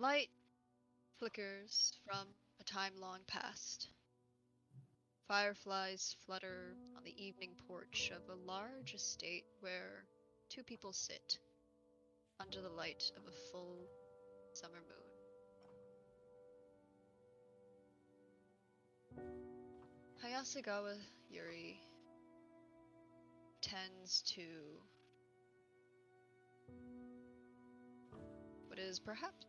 Light flickers from a time long past. Fireflies flutter on the evening porch of a large estate where two people sit under the light of a full summer moon. Hayasagawa Yuri tends to what is perhaps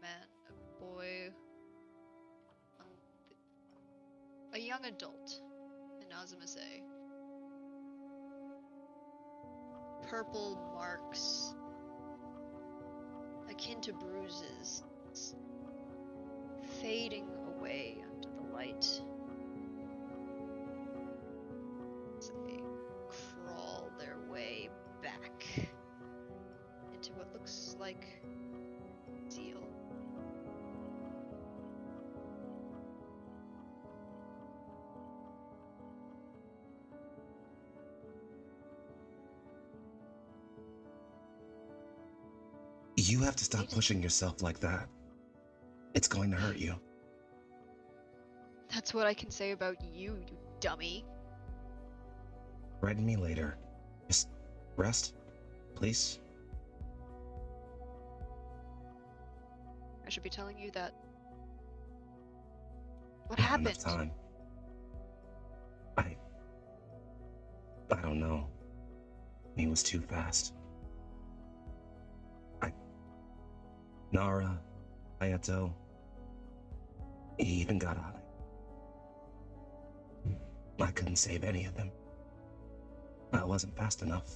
a boy, a young adult in Azumase. Purple marks, akin to bruises, fading away under the light as they crawl their way back into what looks like seal. You have to stop pushing yourself like that. It's going to hurt you. That's what I can say about you, you dummy. Threaten me later. Just rest, please. I should be telling you that. What Not happened? enough time. I don't know. He was too fast. Nara, Hayato, he even got out. I couldn't save any of them. I wasn't fast enough.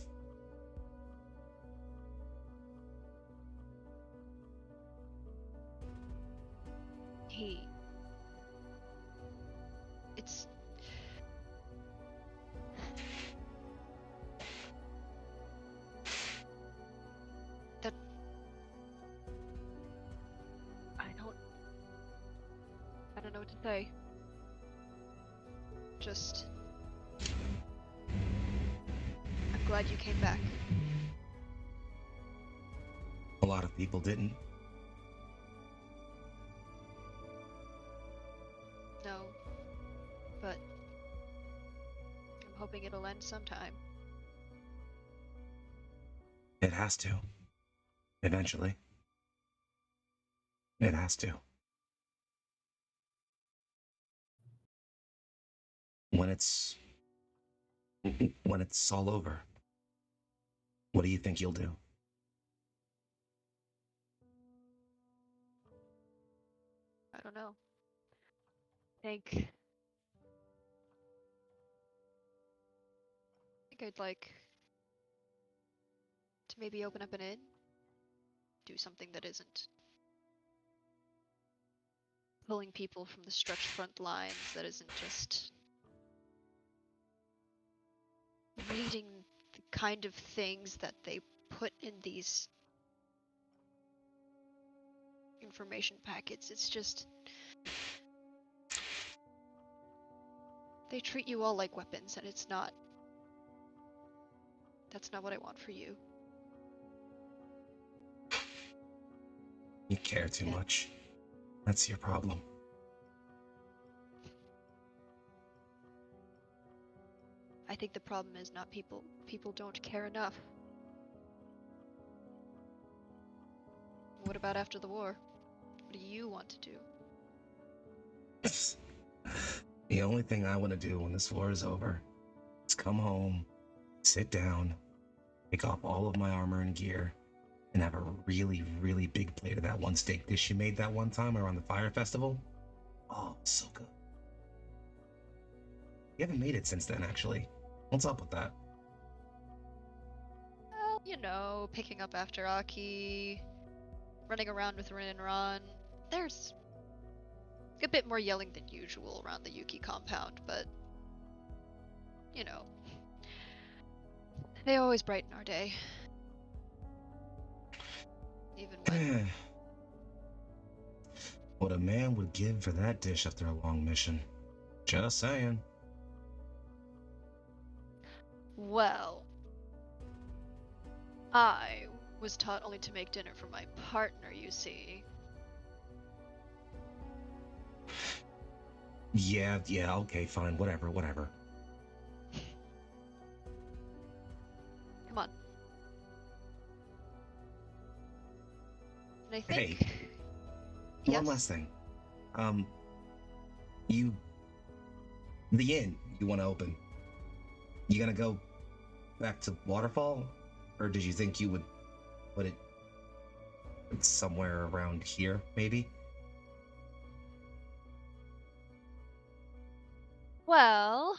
It's... That... I don't know what to say. Just... I'm glad you came back. A lot of people didn't. No. But... I'm hoping it'll end sometime. It has to. Eventually. It has to. When it's all over, what do you think you'll do? I don't know. I think I'd like to maybe open up an inn, do something that isn't pulling people from the stretched front lines, that isn't just reading the kind of things that they put in these information packets. It's just... they treat you all like weapons, and it's not... That's not what I want for you. You care too much. That's your problem. I think the problem is not people. People don't care enough. What about after the war? What do you want to do? The only thing I want to do when this war is over is come home, sit down, take off all of my armor and gear, and have a really, really big plate of that one steak dish you made that one time around the fire festival. Oh, so good. You haven't made it since then, actually. What's up with that? Well, you know, picking up after Aki, running around with Rin and Ron. There's a bit more yelling than usual around the Yuki compound, but, you know, they always brighten our day. Even when... What a man would give for that dish after a long mission. Just saying. Well, I was taught only to make dinner for my partner, you see. Yeah, okay, fine, whatever. Come on. And I Hey, think... one Yes? last thing. You... The inn you want to open. You gonna go back to Waterfall? Or did you think you would put it somewhere around here, maybe? Well,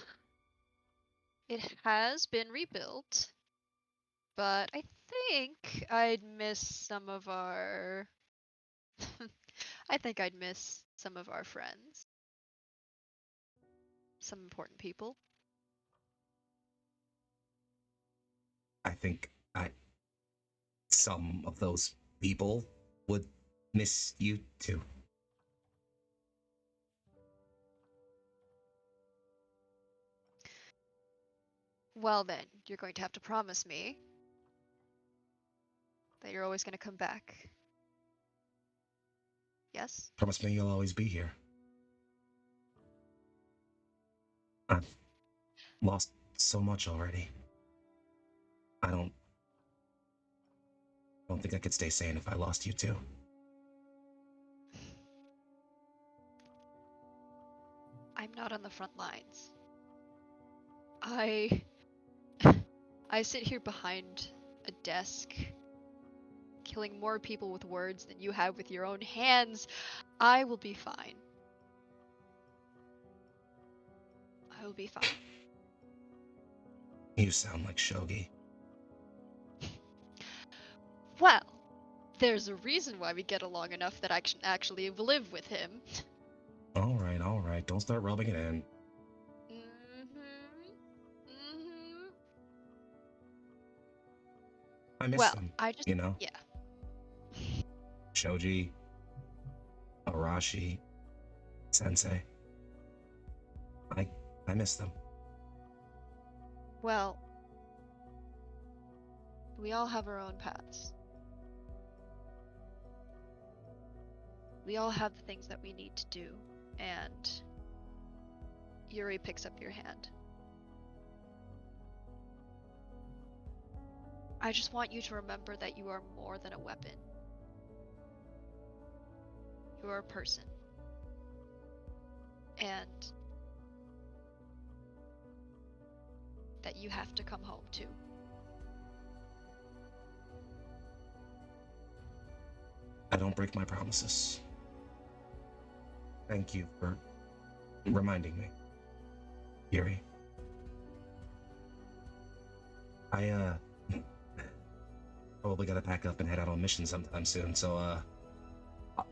it has been rebuilt, but I think I'd miss some of our... I think I'd miss some of our friends. Some important people. I think some of those people would miss you too. Well then, you're going to have to promise me that you're always going to come back. Yes? Promise me you'll always be here. I've lost so much already. I don't think I could stay sane if I lost you too. I'm not on the front lines. I sit here behind a desk, killing more people with words than you have with your own hands. I will be fine. I will be fine. You sound like Shogi. Well, there's a reason why we get along enough that I can actually live with him. All right. Don't start rubbing it in. I miss Well, them, I just, you know? yeah. Shoji, Arashi, Sensei. I miss them. Well, we all have our own paths. We all have the things that we need to do, and Yuri picks up your hand. I just want you to remember that you are more than a weapon. You are a person. And that you have to come home to. I don't break my promises. Thank you for reminding me, Yuri. I probably gotta pack up and head out on mission sometime soon, so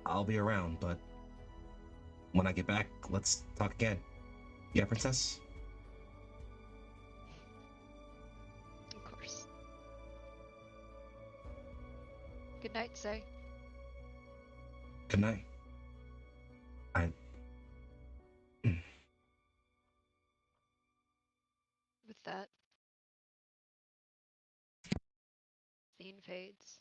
I'll be around, but when I get back, let's talk again. Yeah, princess? Of course. Good night, Say. Good night. With that, scene fades.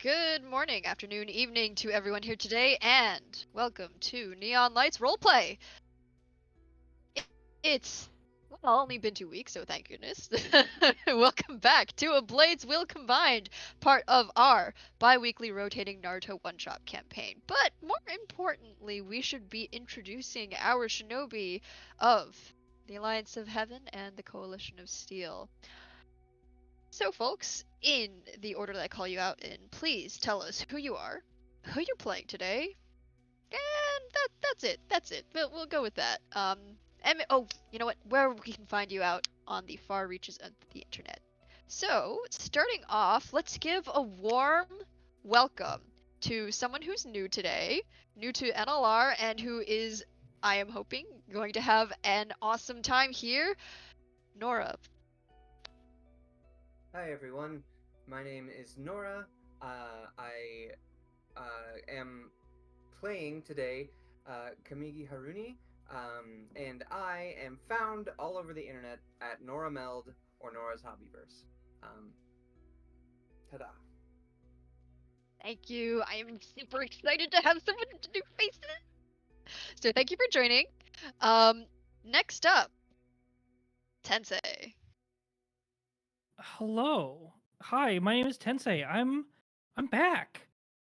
Good morning, afternoon, evening to everyone here today, and welcome to Neon Lights Roleplay. It's only been 2 weeks, so thank goodness. Welcome back to A Blade's Will Combined, part of our bi-weekly rotating Naruto one-shot campaign. But more importantly, we should be introducing our shinobi of the Alliance of Heaven and the Coalition of Steel. So, folks, in the order that I call you out in, please tell us who you are, who you're playing today, and that's it. That's it. We'll go with that. And you know what? Where we can find you out on the far reaches of the internet. So, starting off, let's give a warm welcome to someone who's new today, new to NLR, and who is, I am hoping, going to have an awesome time here. Nora. Hi everyone, my name is Nora. I am playing today Kamigi Haruni, and I am found all over the internet at Nora Meld or Nora's Hobbyverse. Ta-da. Thank you. I am super excited to have someone to do faces. So thank you for joining. Next up, Tensei. Hello. Hi, my name is Tensei. I'm back.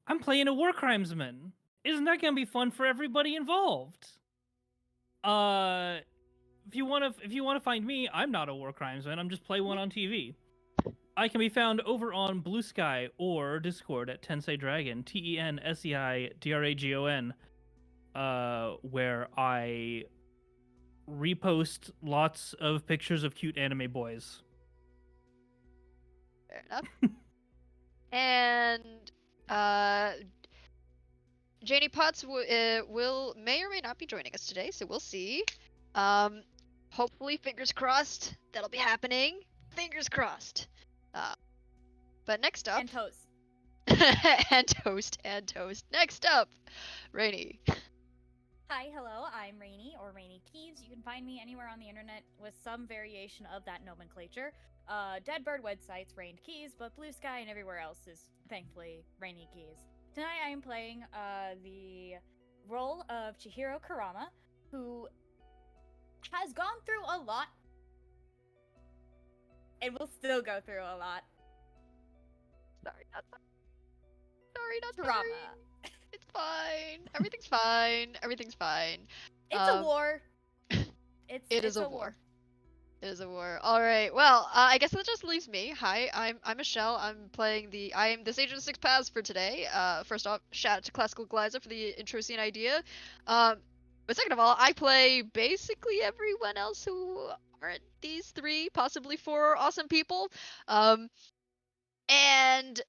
I'm playing a war crimesman. Isn't that gonna be fun for everybody involved? If you wanna find me, I'm not a war crimesman. I'm just play one on TV. I can be found over on Blue Sky or Discord at Tensei Dragon, TENSEI DRAGON, where I repost lots of pictures of cute anime boys. Fair enough. And Janie Potts may or may not be joining us today, so we'll see. Hopefully, fingers crossed, that'll be happening. Fingers crossed. But next up, And toast. and toast. Next up, Rainy. Hi, hello, I'm Rainy, or Rainy Keys. You can find me anywhere on the internet with some variation of that nomenclature. Deadbird websites, Rained Keys, but Blue Sky and everywhere else is, thankfully, Rainy Keys. Tonight I am playing the role of Chihiro Kurama, who has gone through a lot, and will still go through a lot. Sorry, not sorry. Sorry, not Trauma. sorry. It's fine. Everything's fine. Everything's fine. It's a war. It is a war. It is a war. All right. Well, I guess that just leaves me. Hi, I'm Michelle. I am the Sage of the Six Paths for today. First off, shout out to Classical Gliza for the intro scene idea. But second of all, I play basically everyone else who aren't these three, possibly four awesome people. And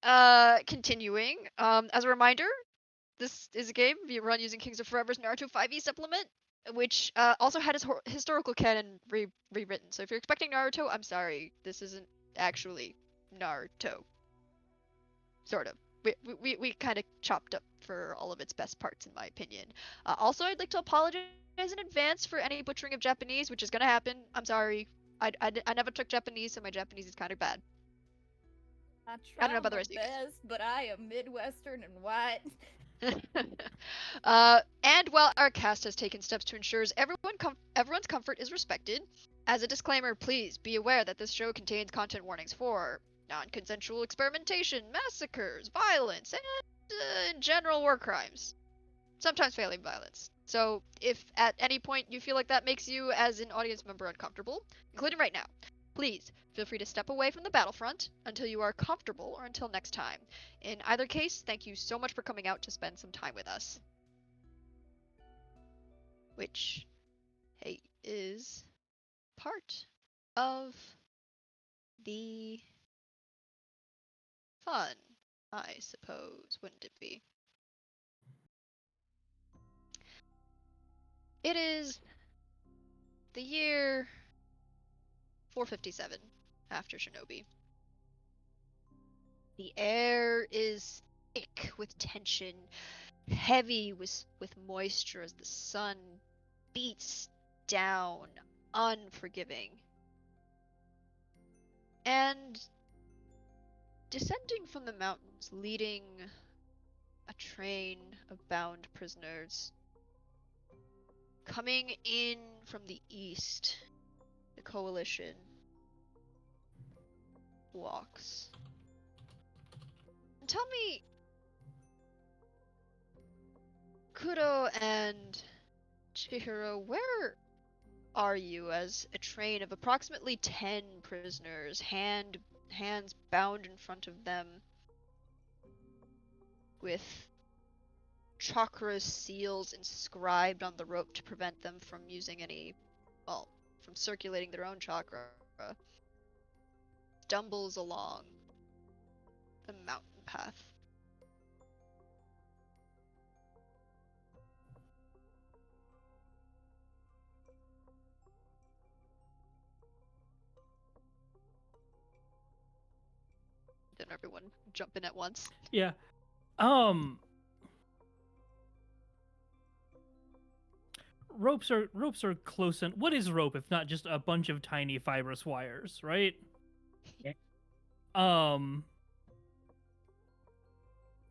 continuing. As a reminder, this is a game run using Kings of Forever's Naruto 5e supplement, which also had his historical canon rewritten. So if you're expecting Naruto, I'm sorry, this isn't actually Naruto. Sort of. We kind of chopped up for all of its best parts, in my opinion. Also, I'd like to apologize in advance for any butchering of Japanese, which is gonna happen. I'm sorry. I never took Japanese, so my Japanese is kind of bad. I don't know about the rest of you guys. best, but I am Midwestern and white. And while our cast has taken steps to ensure everyone's comfort is respected, as a disclaimer, please be aware that this show contains content warnings for non-consensual experimentation, massacres, violence, and in general war crimes. Sometimes failing violence. So if at any point you feel like that makes you as an audience member uncomfortable, including right now, please feel free to step away from the battlefront until you are comfortable or until next time. In either case, thank you so much for coming out to spend some time with us. Which, hey, is part of the fun, I suppose, wouldn't it be? It is the year 457 after Shinobi. The air is thick with tension, heavy with moisture as the sun beats down, unforgiving. And descending from the mountain is leading a train of bound prisoners. Coming in from the east, the coalition walks. And tell me, Kuro and Chihiro, where are you as a train of approximately 10 prisoners, hands bound in front of them with chakra seals inscribed on the rope to prevent them from using any, well, from circulating their own chakra, stumbles along the mountain path. Didn't everyone jump in at once? Yeah. Ropes are close, and what is rope if not just a bunch of tiny fibrous wires, right? Yeah.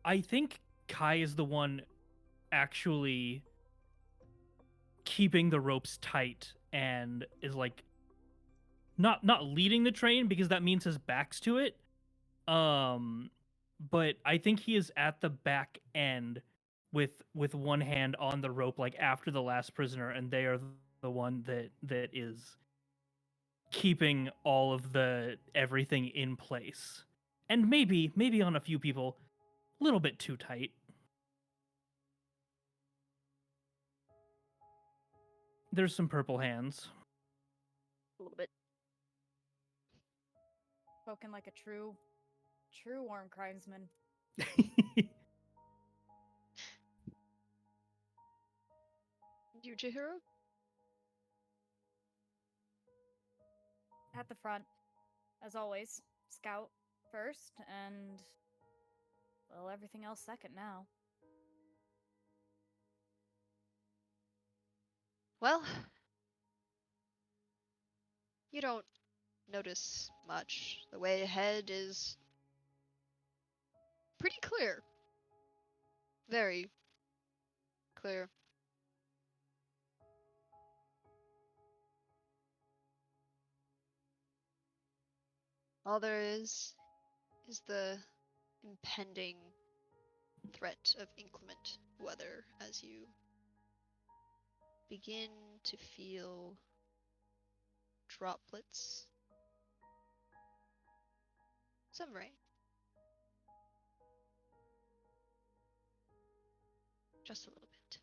I think Kai is the one actually keeping the ropes tight and is like not leading the train because that means his back's to it. But I think he is at the back end with one hand on the rope, like after the last prisoner, and they are the one that is keeping all of the everything in place. And maybe on a few people, a little bit too tight. There's some purple hands. A little bit. Spoken like a true war crimesman. You, Chihiro? At the front, as always. Scout first, and well, everything else second now. Well, you don't notice much. The way ahead is pretty clear. Very clear. All there is the impending threat of inclement weather as you begin to feel droplets. Some rain. Just a little bit.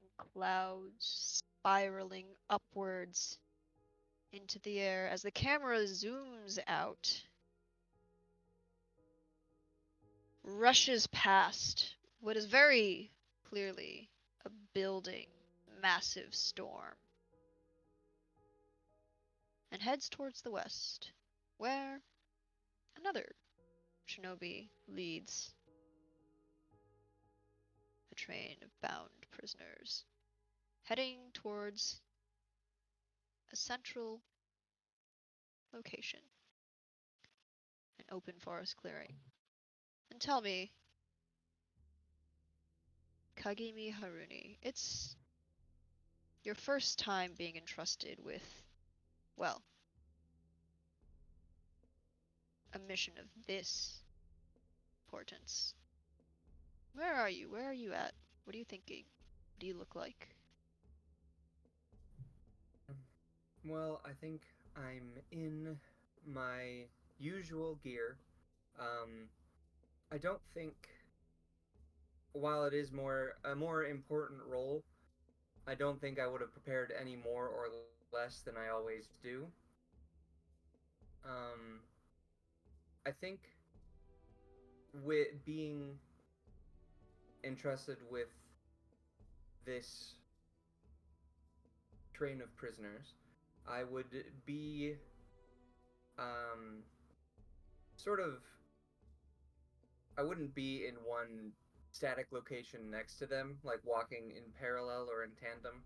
And clouds spiraling upwards into the air as the camera zooms out. Rushes past what is very clearly a building, massive storm. And heads towards the west, where another shinobi leads a train of bound prisoners, heading towards a central location, an open forest clearing. And tell me, Kagemi Haruni, it's your first time being entrusted with, well, a mission of this importance. Where are you? Where are you at? What are you thinking? What do you look like? Well, I think I'm in my usual gear. I don't think, while it is a more important role, I don't think I would have prepared any more or less than I always do. I think with being entrusted with this train of prisoners, I would be sort of. I wouldn't be in one static location next to them, like walking in parallel or in tandem.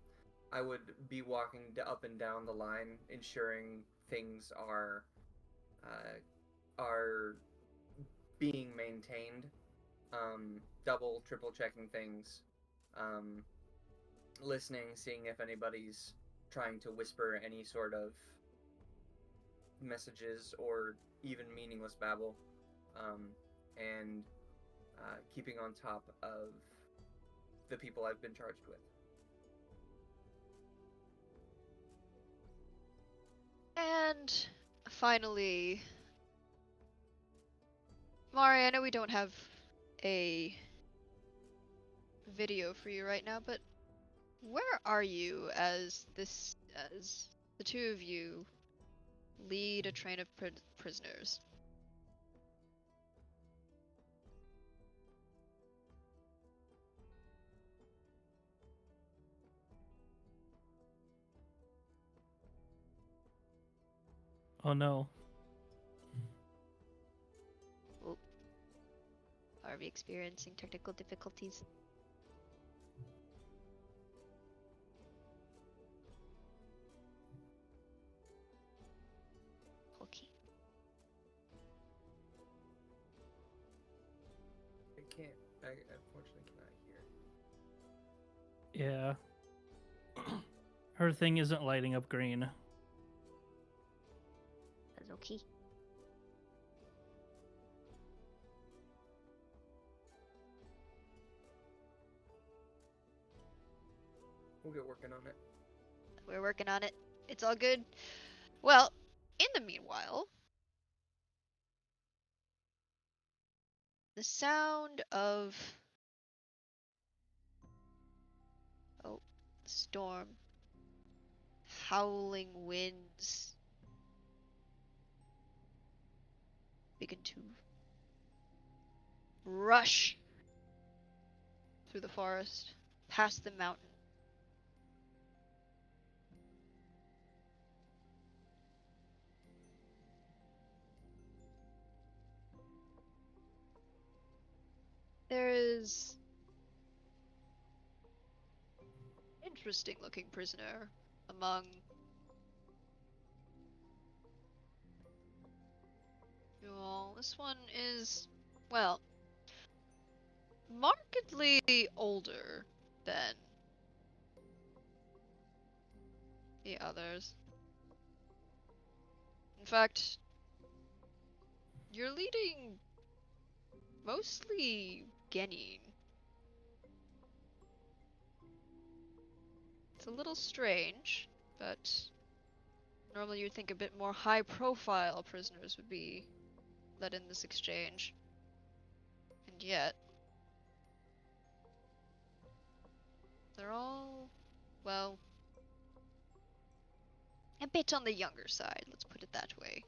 I would be walking up and down the line, ensuring things are being maintained, double, triple checking things, listening, seeing if anybody's trying to whisper any sort of messages or even meaningless babble, and keeping on top of the people I've been charged with. And finally, Mari, I know we don't have a video for you right now, but where are you as the two of you lead a train of prisoners? Oh no. Oh. Are we experiencing technical difficulties? Okay. I unfortunately cannot hear. Yeah. Her thing isn't lighting up green. That's okay. We'll get working on it. We're working on it. It's all good. Well, in the meanwhile, the sound of storm, howling winds begin to rush through the forest, past the mountain. There is interesting looking prisoner among you all. This one is, well, markedly older than the others. In fact, you're leading mostly Genin. It's a little strange, but normally you'd think a bit more high-profile prisoners would be led in this exchange. And yet, they're all, well, a bit on the younger side, let's put it that way.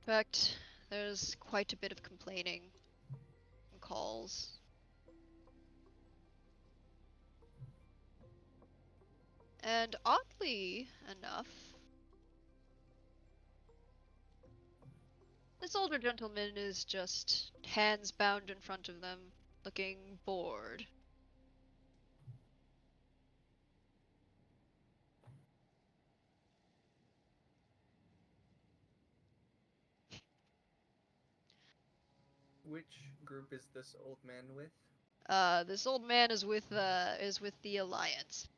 In fact, there's quite a bit of complaining and calls. And oddly enough, this older gentleman is just hands bound in front of them, looking bored. Which group is this old man with? This old man is with the Alliance.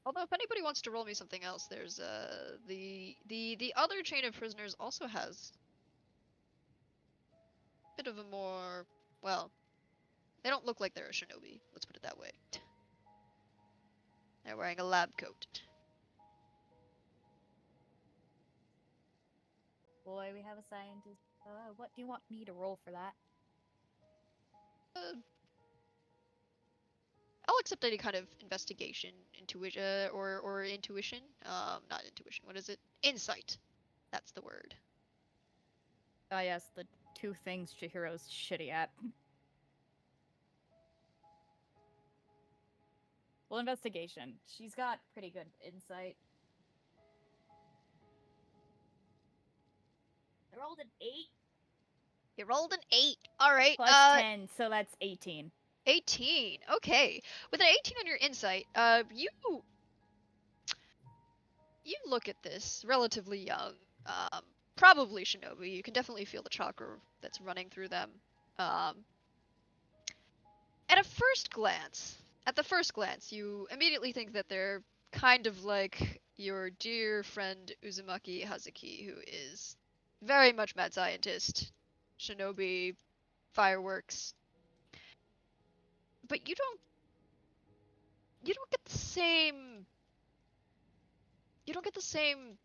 Although if anybody wants to roll me something else, there's the other chain of prisoners also has a bit of a more, well, they don't look like they're a shinobi, let's put it that way. They're wearing a lab coat. Boy, we have a scientist. What do you want me to roll for that? I'll accept any kind of investigation, intuition, or intuition. Not intuition. What is it? Insight. That's the word. Ah, yes, the two things Chihiro's shitty at. Well, investigation. She's got pretty good insight. I rolled an 8. You rolled an 8. Alright, Plus 10, so that's 18. 18. Okay. With an 18 on your insight, you look at this, relatively young, probably shinobi. You can definitely feel the chakra that's running through them. At the first glance, you immediately think that they're kind of like your dear friend Uzumaki Hazuki, who is very much mad scientist, shinobi, fireworks. But you don't get the same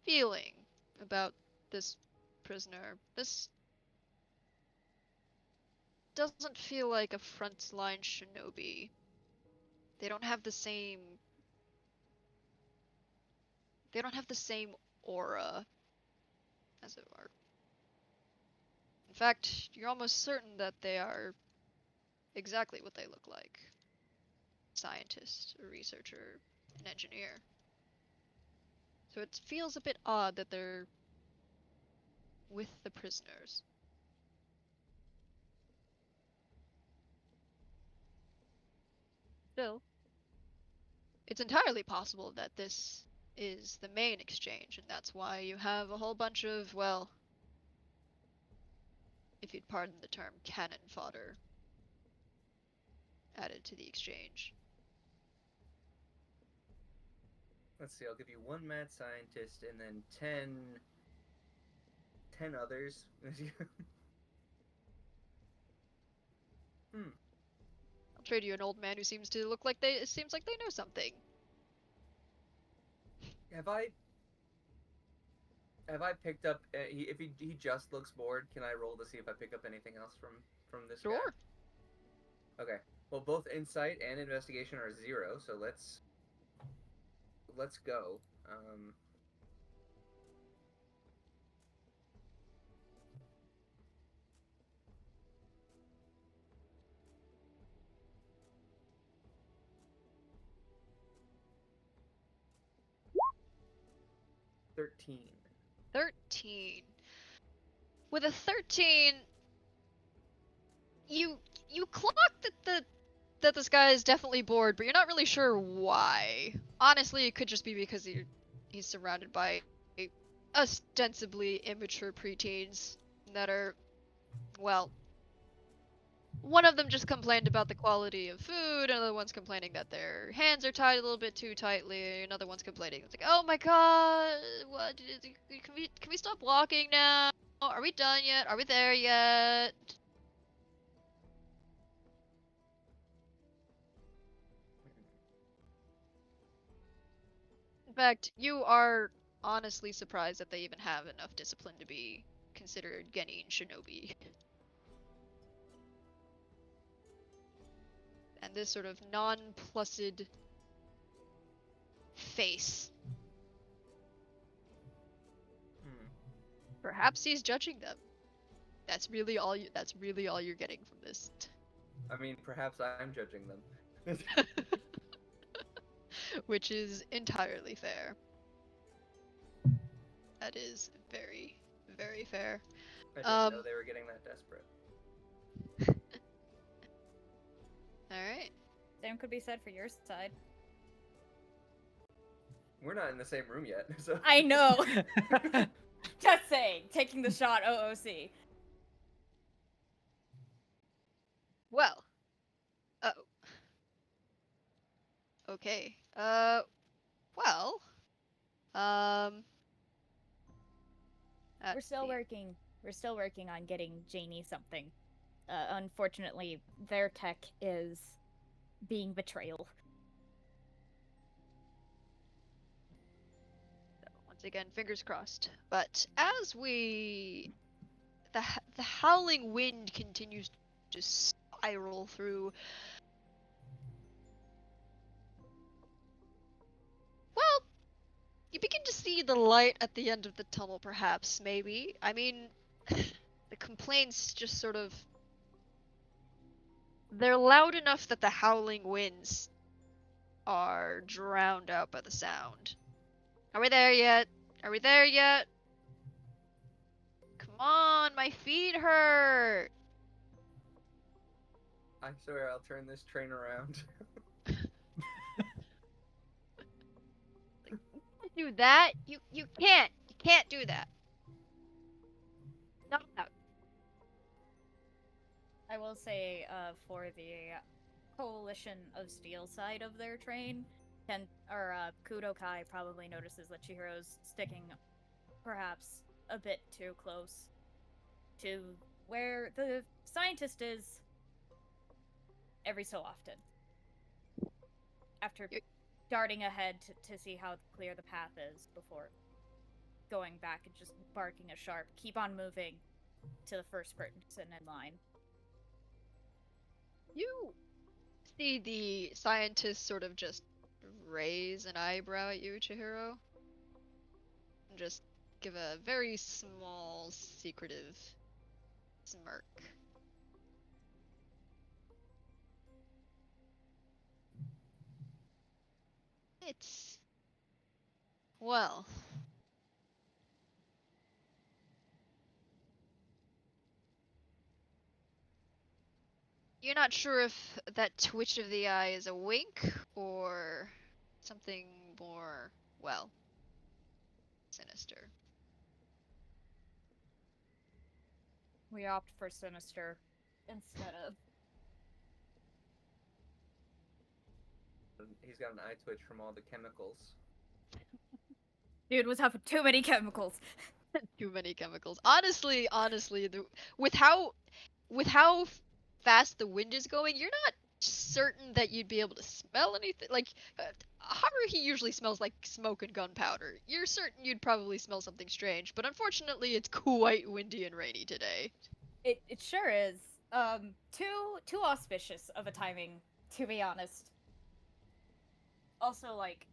feeling about this prisoner. This doesn't feel like a frontline shinobi. They don't have the same aura, as it were. In fact, you're almost certain that they are exactly what they look like. Scientist, a researcher, an engineer. So it feels a bit odd that they're with the prisoners. Still, it's entirely possible that this is the main exchange, and that's why you have a whole bunch of, well, if you'd pardon the term, cannon fodder added to the exchange. Let's see, I'll give you 1 mad scientist and then 10 others. I'll trade you an old man who seems to look like it seems like they know something. Have I picked up? If he just looks bored, can I roll to see if I pick up anything else from this guy? Sure. Okay. Well, both insight and investigation are 0, so let's go. 13. 13. With a 13, you clock that this guy is definitely bored, but you're not really sure why. Honestly, it could just be because he's surrounded by ostensibly immature preteens that are, well, one of them just complained about the quality of food, another one's complaining that their hands are tied a little bit too tightly, another one's complaining, it's like, oh my god, what, can we stop walking now? Are we done yet? Are we there yet? In fact, you are honestly surprised that they even have enough discipline to be considered genin shinobi. And this sort of nonplussed face. Perhaps he's judging them. That's really all you're getting from this. I mean, perhaps I'm judging them. Which is entirely fair. That is very, very fair. I didn't know they were getting that desperate. Alright. Same could be said for your side. We're not in the same room yet, so. I know. Just saying, taking the shot, OOC. Well. Oh. Okay. Well. We're still working. We're still working on getting Janie something. Unfortunately, their tech is being betrayal. So, once again, fingers crossed. But as the howling wind continues to spiral through. Well, you begin to see the light at the end of the tunnel, perhaps, maybe. I mean, the complaints just sort of. They're loud enough that the howling winds are drowned out by the sound. Are we there yet? Are we there yet? Come on, my feet hurt. I swear I'll turn this train around. Do that. You can't. You can't do that. Not allowed. I will say, for the Coalition of Steel side of their train, Kudokai probably notices that Chihiro's sticking perhaps a bit too close to where the scientist is every so often. After darting ahead to see how clear the path is before going back and just barking a sharp, keep on moving to the first person in line. You see the scientist sort of just raise an eyebrow at you, Chihiro. And just give a very small, secretive smirk. It's... well... you're not sure if that twitch of the eye is a wink or something more, well, sinister. We opt for sinister instead of. He's got an eye twitch from all the chemicals. Dude was having too many chemicals. Too many chemicals. Honestly, with how fast the wind is going, you're not certain that you'd be able to smell anything. Like, Haruhi usually smells like smoke and gunpowder. You're certain you'd probably smell something strange, but unfortunately, it's quite windy and rainy today. It sure is. Too auspicious of a timing, to be honest. Also, like,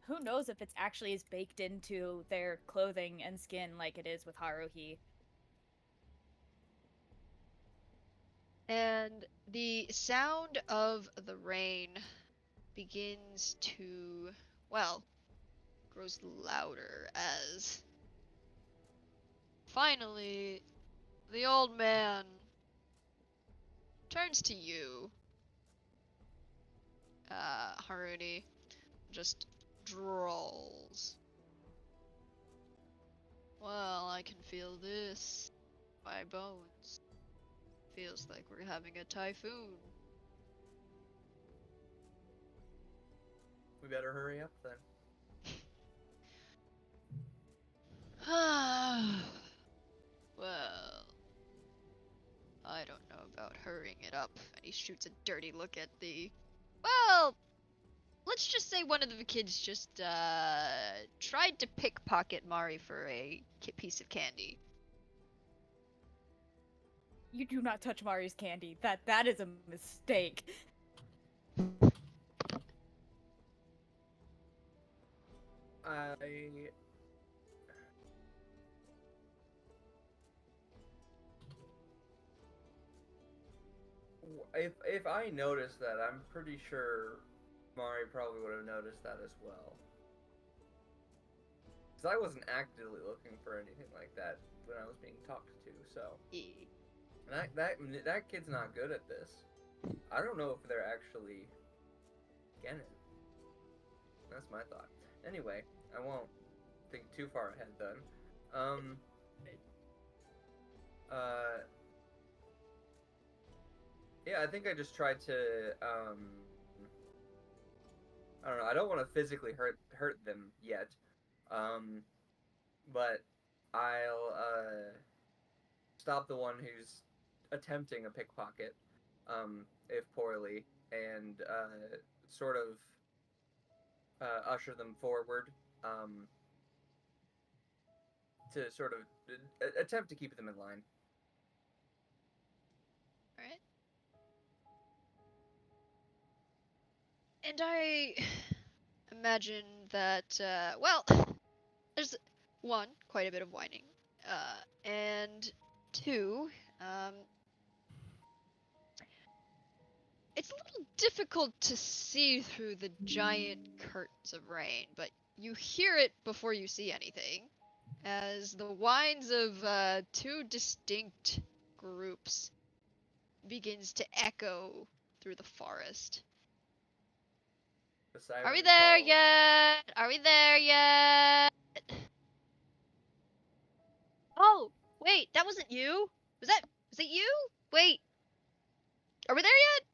who knows if it's actually as baked into their clothing and skin like it is with Haruhi. And the sound of the rain begins to, well, grows louder as finally the old man turns to you, Haruni, just drawls. Well, I can feel this. My bones. Feels like we're having a typhoon. We better hurry up then. Well, I don't know about hurrying it up. And he shoots a dirty look at the... well, let's just say one of the kids just, tried to pickpocket Mari for a piece of candy. You do not touch Mari's candy. That is a mistake. If I noticed that, I'm pretty sure Mari probably would have noticed that as well. Because I wasn't actively looking for anything like that when I was being talked to, so. And that kid's not good at this. I don't know if they're actually getting it. That's my thought. Anyway, I won't think too far ahead then. Yeah, I think I just tried to, I don't know, I don't want to physically hurt them yet, but I'll, stop the one who's attempting a pickpocket, if poorly, and, sort of, usher them forward, to sort of attempt to keep them in line. Alright. And I imagine that, well, there's one, quite a bit of whining, and two, it's a little difficult to see through the giant curtains of rain, but you hear it before you see anything. as the whines of two distinct groups begins to echo through the forest. The siren Are we there calls. yet? Are we there yet? Oh, wait, that wasn't you. Was it you? Wait. Are we there yet?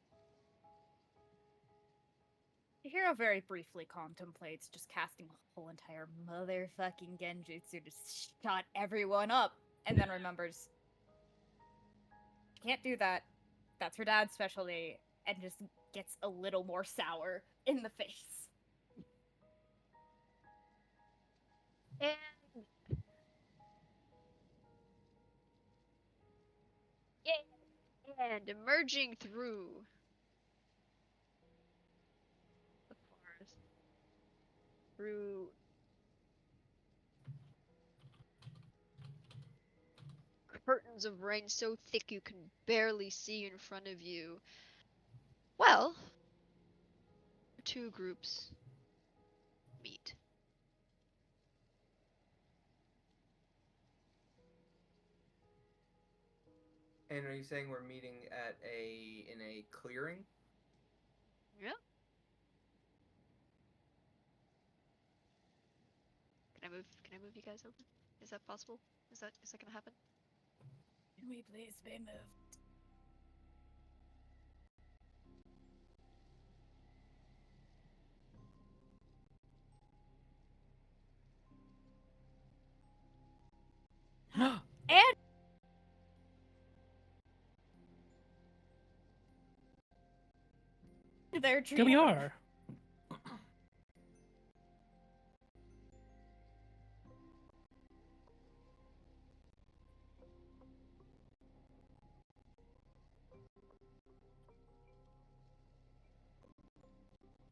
Hero very briefly contemplates just casting a whole entire motherfucking genjutsu to shut everyone up, and then remembers, can't do that. That's her dad's specialty, and just gets a little more sour in the face. And emerging through the forest, through curtains of rain so thick you can barely see in front of you. Well, two groups meet. And are you saying we're meeting at in a clearing? Yeah. Can I move you guys over? Is that possible? Is that gonna happen? Can we please be moved? And they're There we treated. are.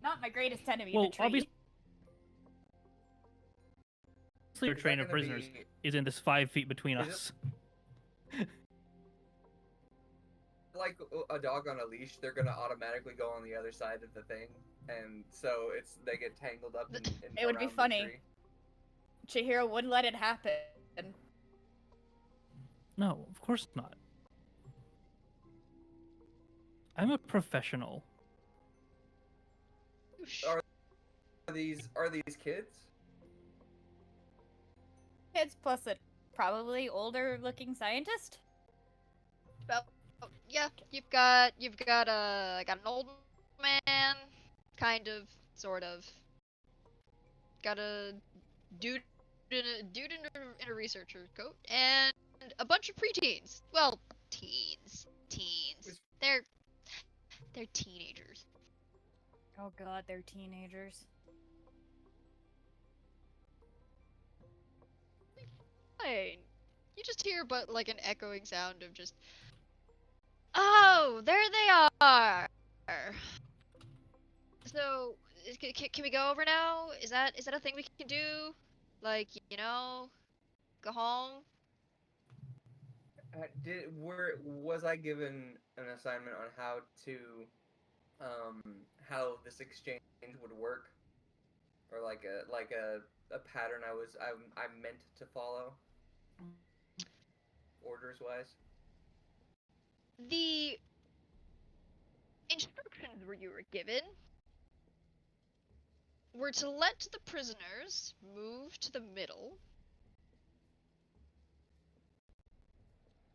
Not my greatest enemy, Well, the tree. obviously, your Is that train of gonna prisoners be- is in this 5 feet between Is it- us. Like a dog on a leash, they're gonna automatically go on the other side of the thing, and so they get tangled up in It would be around the funny. tree. Chihiro wouldn't let it happen. No, of course not. I'm a professional. Are are these kids? Kids plus a probably older looking scientist. Well, yeah, you've got got an old man, kind of, sort of. Got a dude in a researcher coat, and a bunch of preteens. Well, teens. They're teenagers. Oh god, they're teenagers. Fine. You just hear but like an echoing sound of just, oh, there they are. So, can we go over now? Is that a thing we can do? Like, go home? Was I given an assignment on how to how this exchange would work, or like a pattern I meant to follow, orders wise? The instructions you were given were to let the prisoners move to the middle,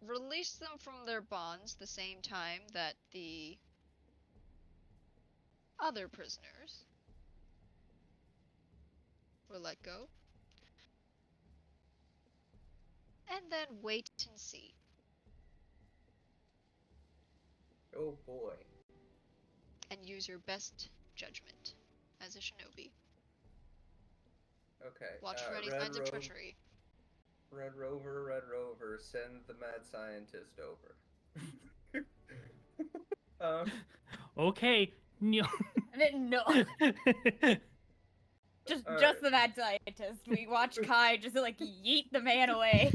release them from their bonds the same time that the other prisoners were let go, and then wait and see. Oh boy. And use your best judgment as a shinobi. Okay. Watch for any signs of treachery. Red Rover, send the mad scientist over. Okay. No. I didn't know. Just Alright. the mad scientist. We watch Kai just like yeet the man away.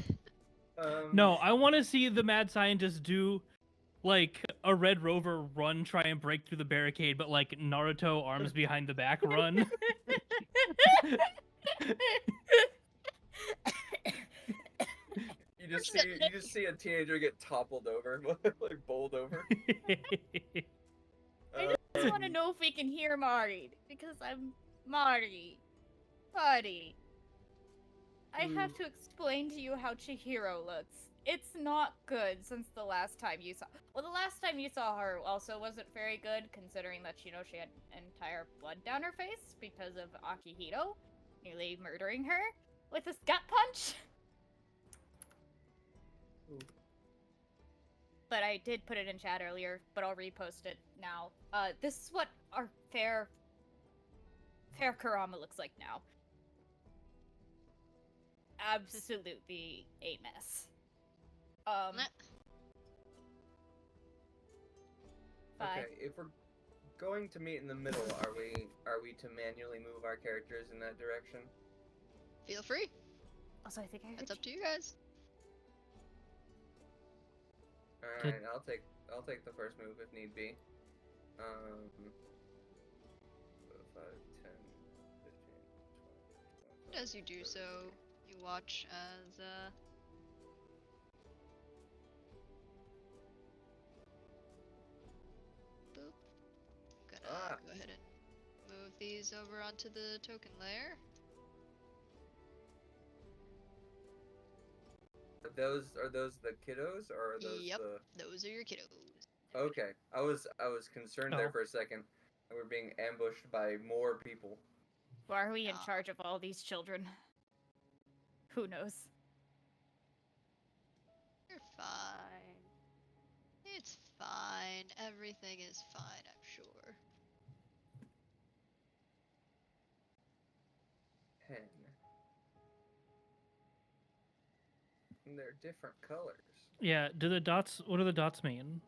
No, I want to see the mad scientist do like a Red Rover run, try and break through the barricade, but like Naruto arms behind the back run. just see a teenager get toppled over, like bowled over. I just want to know if we can hear Mari, because I'm Mari. Buddy. I have to explain to you how Chihiro looks. It's not good since the last time you saw. Well, the last time you saw her also wasn't very good, considering that she had entire blood down her face because of Akihito nearly murdering her with his gut punch. Ooh. But I did put it in chat earlier, but I'll repost it now. This is what our fair Kurama looks like now. Absolutely a mess. Okay, if we're going to meet in the middle, are we to manually move our characters in that direction? Feel free. Also, I think I heard It's up to you guys. All right, I'll take the first move if need be. 5, 10, 15, 20. As you do so, you watch as boop. Gonna go ahead and move these over onto the token layer. Are those the kiddos or are those Yep, the? those are your kiddos. Okay, I was concerned there for a second. We're being ambushed by more people. Why are we in charge of all these children? Who knows? You're fine. It's fine. Everything is fine, I'm sure. 10. And they're different colors. Yeah, what do the dots mean?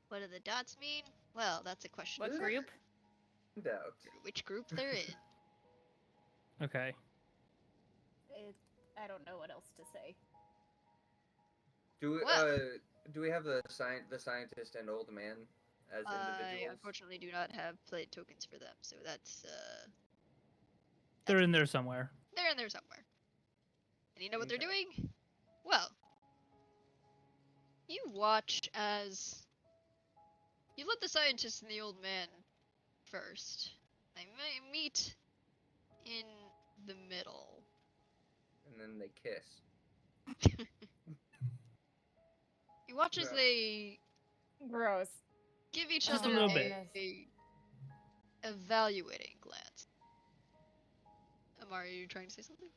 What do the dots mean? Well, that's a question. What group? Doubt. Which group they're in. Okay. I don't know what else to say. Do we have the scientist and old man as individuals? I unfortunately do not have plate tokens for them, so that's They're in there somewhere. They're in there somewhere. And you know what they're Okay. doing? Well, you watch as you let the scientist and the old man first. They meet in the middle. And then they kiss. You watch as Yeah. they Gross. give each Just a other little bit. a evaluating glance. Amari, are you trying to say something?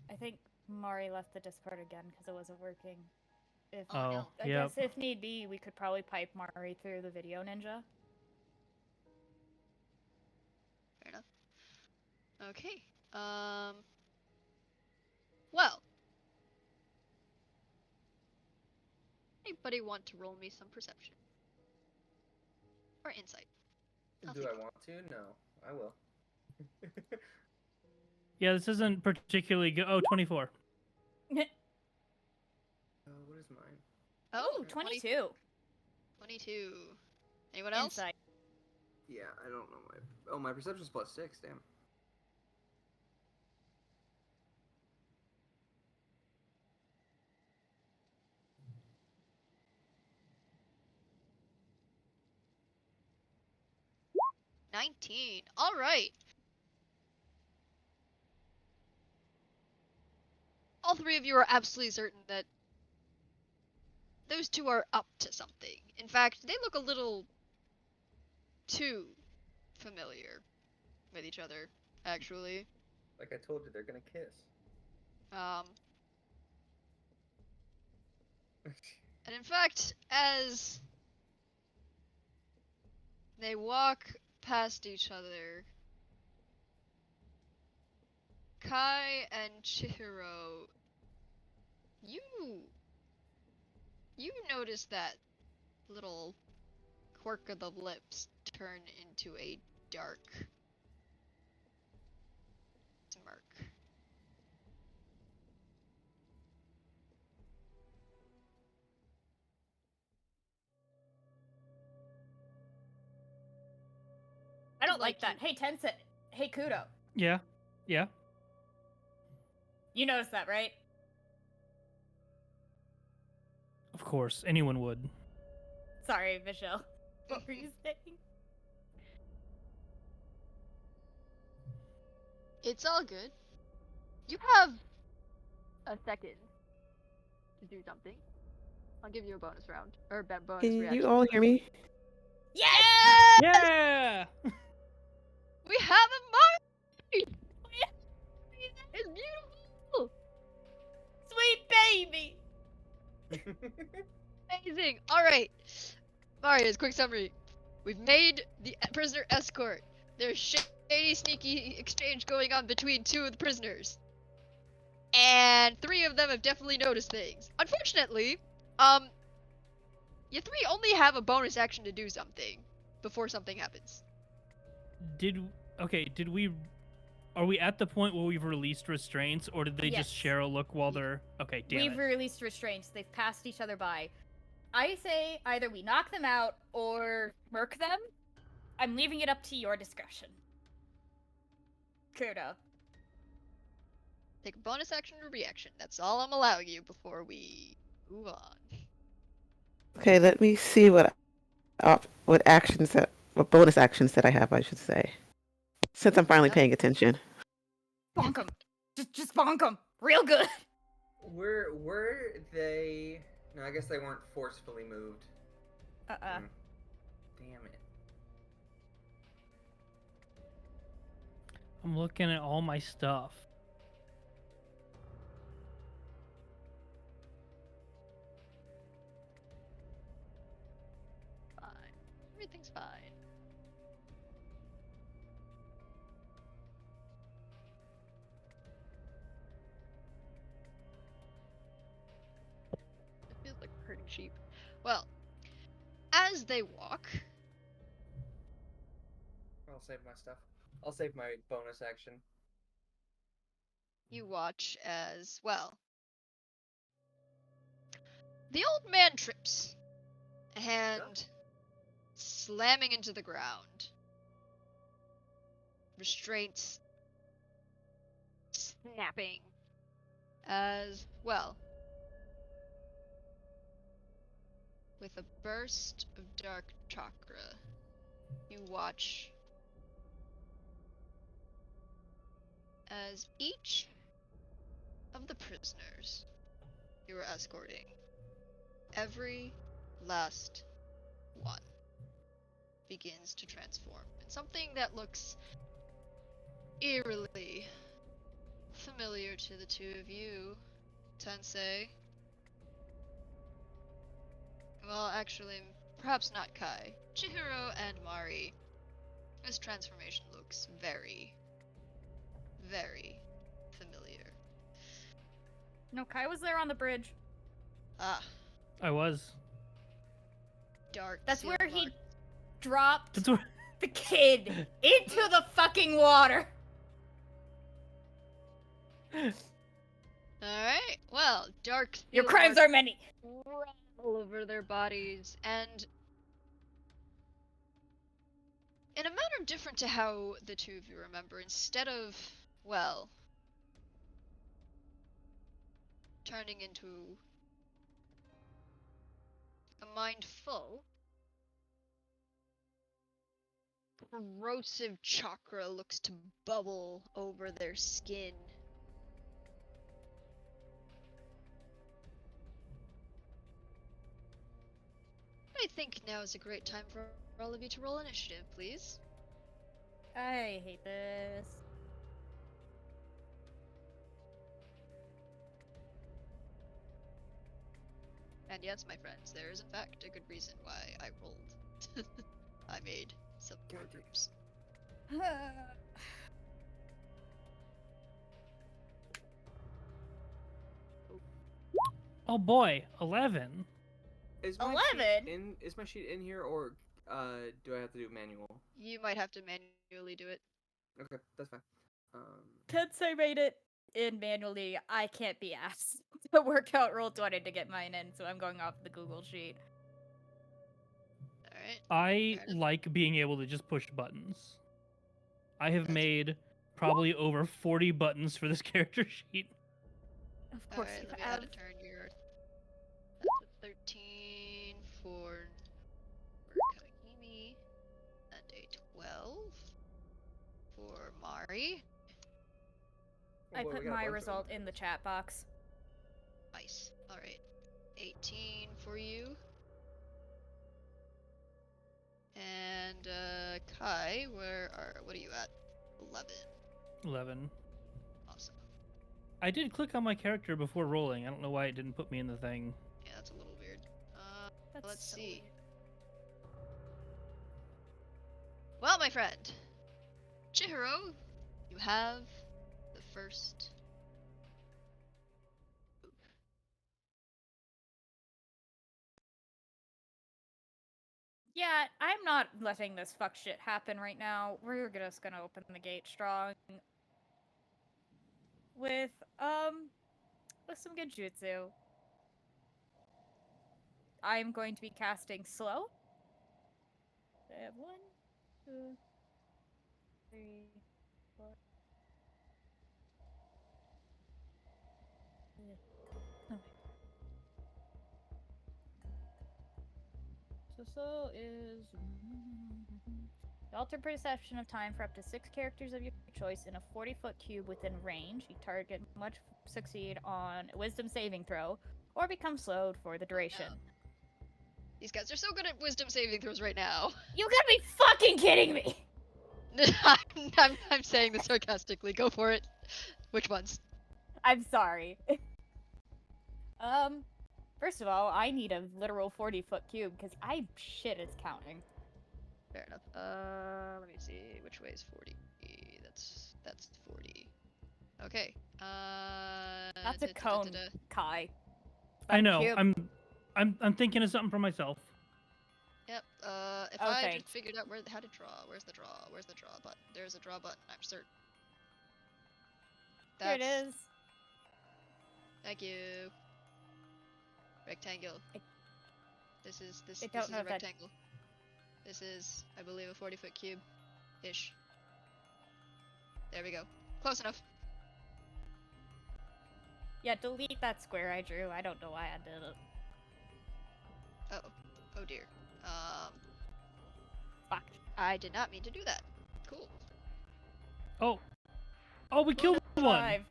I think Mari left the Discord again because it wasn't working. If, Oh, I yep. guess if need be, we could probably pipe Mari through the video ninja. Fair enough. Okay. Well. Anybody want to roll me some perception? Or insight? I'll Do take I it. want to? No, I will. Yeah, this isn't particularly good. Oh, 24. What is mine? Oh, 22. 22. Anyone else? Insight. Yeah, I don't know my perception's +6. Damn. $19. All right. All three of you are absolutely certain that those two are up to something. In fact, they look a little too familiar with each other, actually. Like I told you, they're gonna kiss. And in fact, as they walk past each other, Kai and Chihiro, you notice that little quirk of the lips turn into a dark smirk. I don't like that. Hey, Tencent. Hey, Kudo. Yeah. Yeah. You noticed that, right? Of course, anyone would. Sorry, Michelle. What were you saying? It's all good. You have a second to do something. I'll give you a bonus round or bonus Can reaction. you all hear me? Yes! Yeah! We have a Mari! It's beautiful! Sweet baby! Amazing! Alright. Marius, quick summary. We've made the prisoner escort. There's shady, sneaky exchange going on between two of the prisoners. And 3 of them have definitely noticed things. Unfortunately, you 3 only have a bonus action to do something before something happens. Did we? Are we at the point where we've released restraints, or did they Yes. just share a look while they're? Okay, damn We've it. released restraints. They've passed each other by. I say either we knock them out or murk them. I'm leaving it up to your discretion. Kudo. Take a bonus action or reaction. That's all I'm allowing you before we move on. Okay, let me see what bonus actions that I have, I should say. Since I'm finally paying attention. Bonk 'em. Just bonk 'em. Real good. Were they? No, I guess they weren't forcefully moved. Uh-uh. Damn it. I'm looking at all my stuff. Fine. Everything's fine. It feels like herding sheep. Well, as they walk, I'll save my stuff. I'll save my bonus action. you watch as, well, the old man trips, a hand slamming into the ground. Restraints snapping as well. With a burst of dark chakra, you watch as each of the prisoners you were escorting, every last one, begins to transform in something that looks eerily familiar to the two of you, Tensei. Well, actually, perhaps not Kai. Chihiro and Mari. This transformation looks very, very familiar. No, Kai was there on the bridge. Ah, I was. dark. That's seal where he mark. dropped That's what. the kid into the fucking water. Alright, well, dark. Your seal crimes marks are many. all over their bodies, and in a manner different to how the two of you remember, instead of, well, turning into a mind full, corrosive chakra looks to bubble over their skin. I think now is a great time for all of you to roll initiative, please. I hate this. And yes, my friends, there is in fact a good reason why I rolled. I made some more God damn. groups. Oh boy, 11. Is my 11? Is my sheet in here, or do I have to do manual? You might have to manually do it. Okay, that's fine. Tensei made it in manually. I can't be asked to work out Roll20 to get mine in, so I'm going off the Google sheet. Alright. I Fair enough. like being able to just push buttons. I have That's- made probably over 40 buttons for this character sheet. Of course Alright, you let me have. add a turn here. That's a 13 for Kahimi, and a 12 for Mari. Oh I boy, we put got a my bunch of result them. in the chat box. Nice. Alright. 18 for you. And Kai, what are you at? 11. 11. Awesome. I did click on my character before rolling. I don't know why it didn't put me in the thing. Yeah, that's a little weird. That's Let's so see. weird. Well, my friend, Chihiro, you have the first move. Yeah, I'm not letting this fuck shit happen right now. We're just gonna open the gate strong with some good jutsu. I'm going to be casting slow. I have 1, 2, 3, 4. Okay. So slow is alter perception of time for up to 6 characters of your choice in a 40-foot cube within range. You target must succeed on a wisdom saving throw or become slowed for the duration. No. These guys are so good at wisdom saving throws right now. You gotta be fucking kidding me! I'm saying this sarcastically. Go for it. Which ones? I'm sorry. First of all, I need a literal 40-foot cube because I'm shit at counting. Fair enough. Let me see. Which way is 40? That's 40. Okay. That's a cone, Kai. I know. Cube. I'm thinking of something for myself. Yep. If Oh, I thanks. just figured out how to draw. Where's the draw? Where's the draw button? There's a draw button. I'm certain. There it is. Thank you. Rectangle. This is I don't know a if that- rectangle. This is, I believe, a 40-foot cube, ish. There we go. Close enough. Yeah, delete that square I drew. I don't know why I did it. Oh. Oh dear. Fuck. I did not mean to do that. Cool. Oh, we killed one. 5.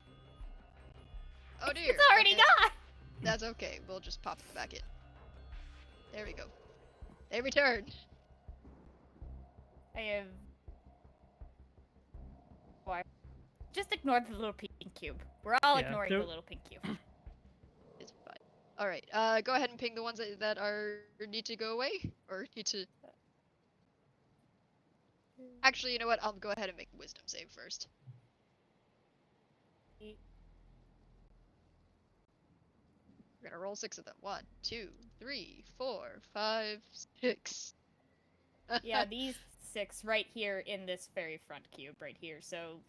Oh dear. It's already Okay. gone! That's okay. We'll just pop it back in. There we go. They returned. I have... Why? Just ignore the little pink cube. We're all Yeah, ignoring there- the little pink cube. It's fine. All right. Go ahead and ping the ones that need to go away or need to. Actually, you know what? I'll go ahead and make a wisdom save first. We're gonna roll 6 of them. 1, 2, 3, 4, 5, 6. Yeah, these 6 right here in this very front cube right here. So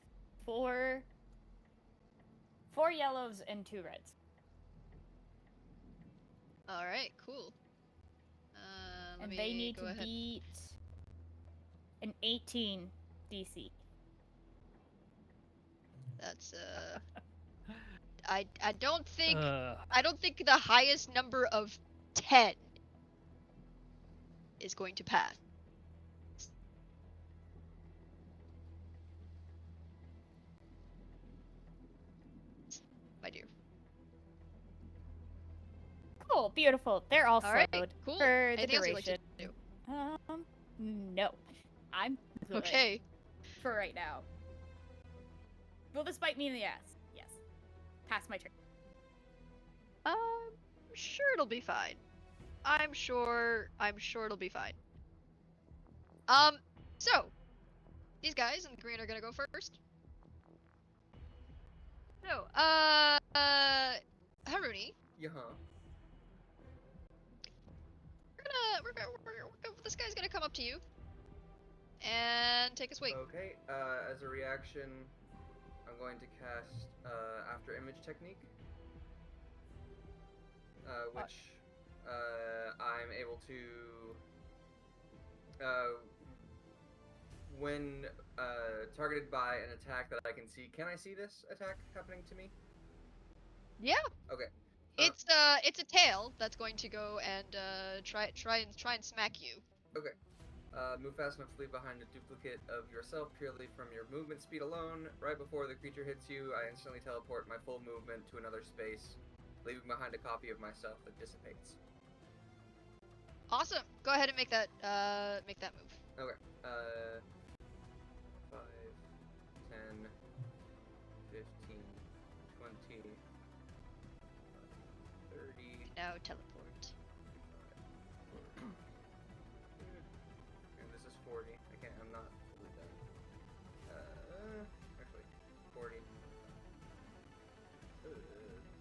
4 yellows and 2 reds. All right. Cool. Let And me they need go to ahead. beat an 18 DC. That's I don't think Uh, I don't think the highest number of 10 is going to pass. My dear. Cool, beautiful. They're all All right, slowed cool. for the Anything else you'd like duration. to do? No. I'm good Okay. for right now. Will this bite me in the ass? Yes. Pass my turn. I'm sure it'll be fine. I'm sure it'll be fine. So these guys in the green are gonna go first. So, Haruni, Yeah. this guy's gonna come up to you and take a swing. Okay. As a reaction, I'm going to cast After Image Technique, which I'm able to. When targeted by an attack that I can see, can I see this attack happening to me? Yeah. Okay. It's a tail that's going to go and try and smack you. Okay. Move fast enough to leave behind a duplicate of yourself purely from your movement speed alone. Right before the creature hits you, I instantly teleport my full movement to another space, leaving behind a copy of myself that dissipates. Awesome. Go ahead and make that move. Okay. 5, 10, 15, 20, 30. Now teleport. And this is 40. I'm not fully done. Actually, 40.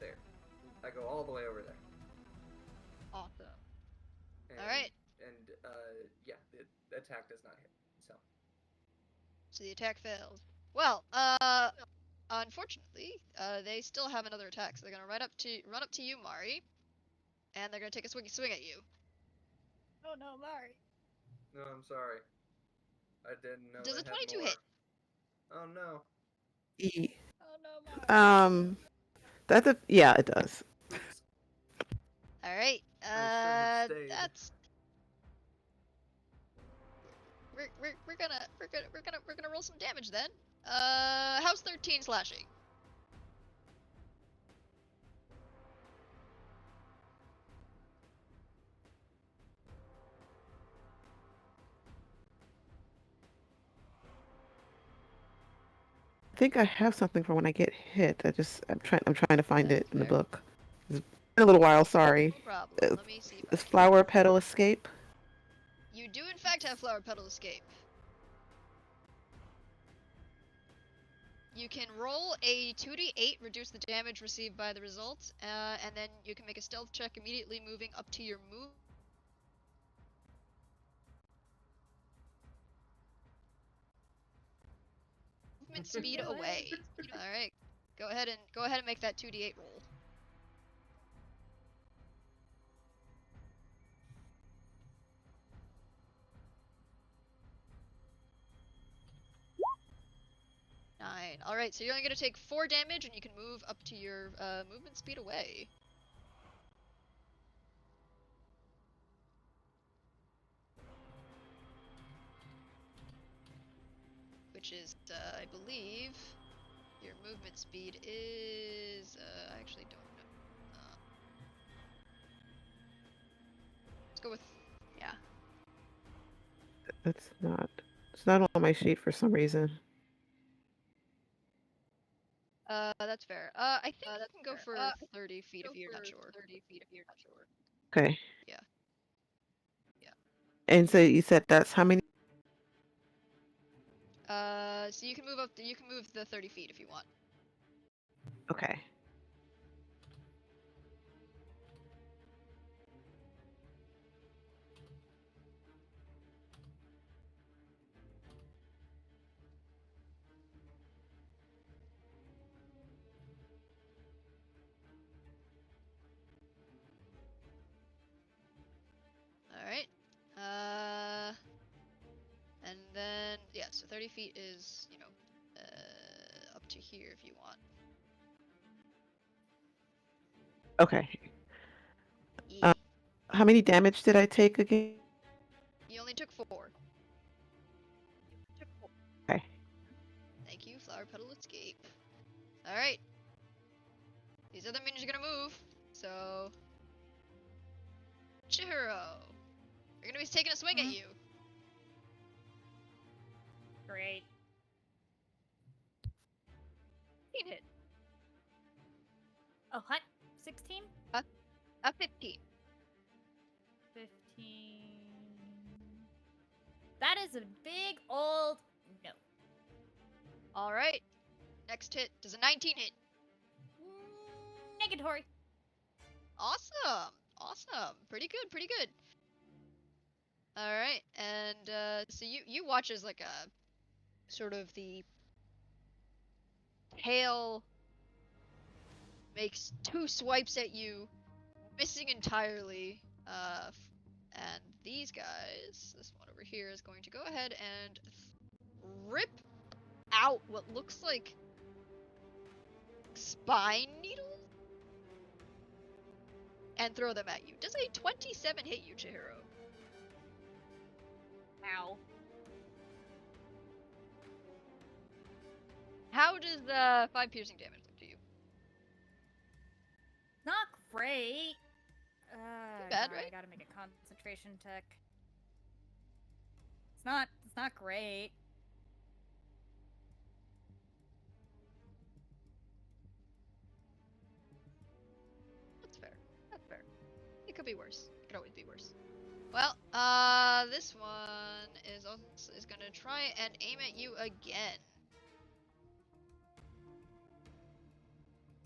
There. I go all the way over there. Awesome. And, Alright. And, yeah, the attack does not hit. So the attack fails. Well, unfortunately, they still have another attack. So they're gonna run up to you, Mari, and they're gonna take a swing at you. Oh no, Mari. No, I'm sorry. I didn't know Does they a had 22 more. hit? Oh no. Oh no, Mari. That's a yeah, it does. Oops. All right. I should have stayed. That's. We're gonna roll some damage then. How's 13 slashing? I think I have something for when I get hit. I'm trying to find it in the Fair. book. It's been a little while, sorry. No problem. Let me see. Is flower petal escape? You do in fact have flower petal escape. You can roll a 2d8, reduce the damage received by the result, and then you can make a stealth check immediately moving up to your movement speed away. All right, go ahead and make that 2d8 roll. Nine. All right, so you're only gonna take 4 damage, and you can move up to your movement speed away. Which is, I believe, your movement speed is, I actually don't know. Let's go with, yeah. It's not on my sheet for some reason. That's fair. I think you can go for 30 feet if you're not sure. Okay. Yeah. And so you said that's how many? So you can move the 30 feet if you want. Okay. Alright. And then, yeah, so 30 feet is, up to here if you want. Okay. Yeah. How many damage did I take again? You only took 4. Okay. Thank you, flower petal escape. Alright. These other minions are gonna move, so... Chihiro! You're gonna be taking a swing at you. Great. 15 hit. Oh, what? 16? A 15. 15. That is a big old no. Alright. Next hit. Does a 19 hit? Negatory. Awesome! Awesome. Pretty good. Alright, and so you watch as like a sort of the tail makes 2 swipes at you, missing entirely. And these guys, this one over here, is going to go ahead and rip out what looks like spine needles and throw them at you. Does a 27 hit you, Chihiro? Ow. How does 5 piercing damage look to you? Not great. bad, God, right? I gotta make a concentration check. It's not great. That's fair. That's fair. It could be worse. It could always be worse. Well, this one is gonna try and aim at you again.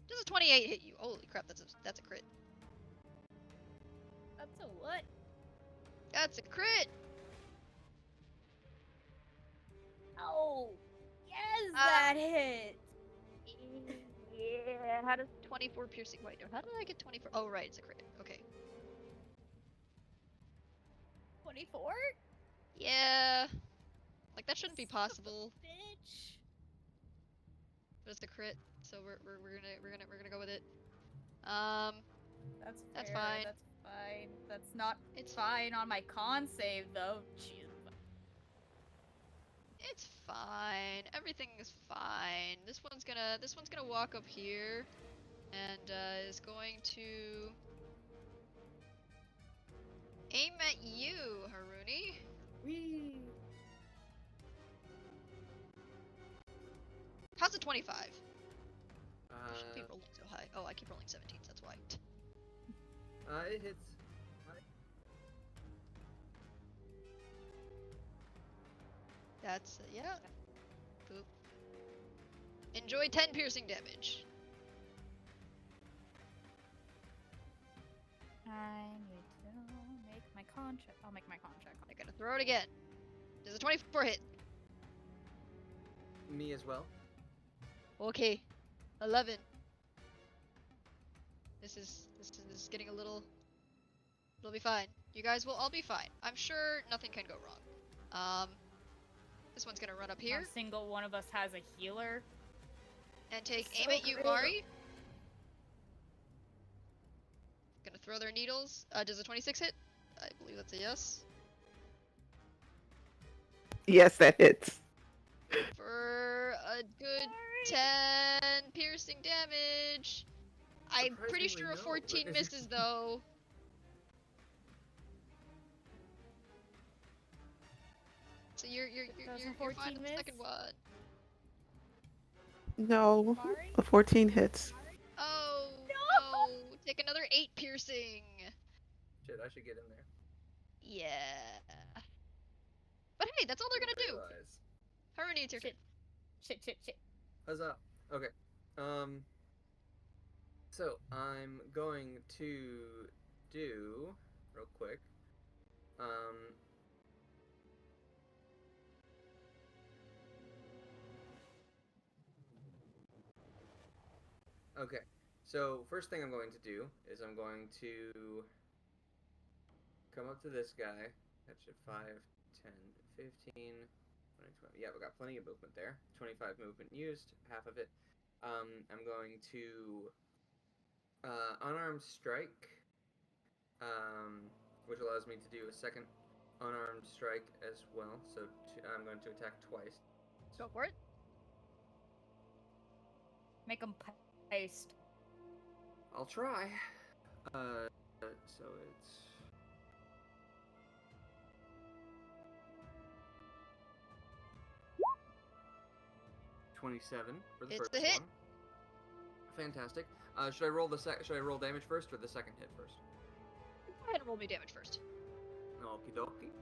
Does a 28 hit you? Holy crap, that's a crit. That's a what? That's a crit. Oh, yes, that hit. Yeah. How does 24 piercing? Wait, no. How did I get 24? Oh, right, it's a crit. Okay. 24? Yeah. Like that shouldn't be possible, Bitch. but it's a crit, so we're gonna go with it. That's That's fair, fine. That's fine. That's not. It's fine on my con save though. Jeez. It's fine. Everything is fine. This one's gonna walk up here, and is going to aim at you, Haruni. Whee! How's a 25? I shouldn't be rolling so high. Oh, I keep rolling 17s. That's why. It hits. That's yeah. Boop. Enjoy 10 piercing damage. I need to make my con check. I'll make my con check. I'm gonna throw it again. Does a 24 hit? Me as well. Okay. 11. This is getting a little. It'll be fine. You guys will all be fine. I'm sure nothing can go wrong. This one's gonna run up here Not a single one of us has a healer. and take So aim at you, great. Mari. Gonna throw their needles. Does a 26 hit? I believe that's a yes. Yes, that hits. For a good 10 piercing damage. I'm pretty sure a Surprisingly, 14 no. misses though. So you're Doesn't fine 14 on the miss? second one. No, Mari? a 14 hits. Oh no! Take another 8 piercing. Shit, I should get in there. Yeah. But hey, that's all they're gonna do. Realize. Haruni, it's your turn. Shit. Huzzah. Okay. So I'm going to do real quick. Okay. So first thing I'm going to do is I'm going to come up to this guy. That's a 5, 10, 15, 20, 20. Yeah, we got plenty of movement there. 25 movement used, half of it. I'm going to unarmed strike, which allows me to do a second unarmed strike as well. So I'm going to attack twice. Go for it. Make them paste. I'll try. So it's 27 for the It's first a hit. one. Fantastic. Should I roll Should I roll damage first or the second hit first? Go ahead and roll me damage first. Okie dokie.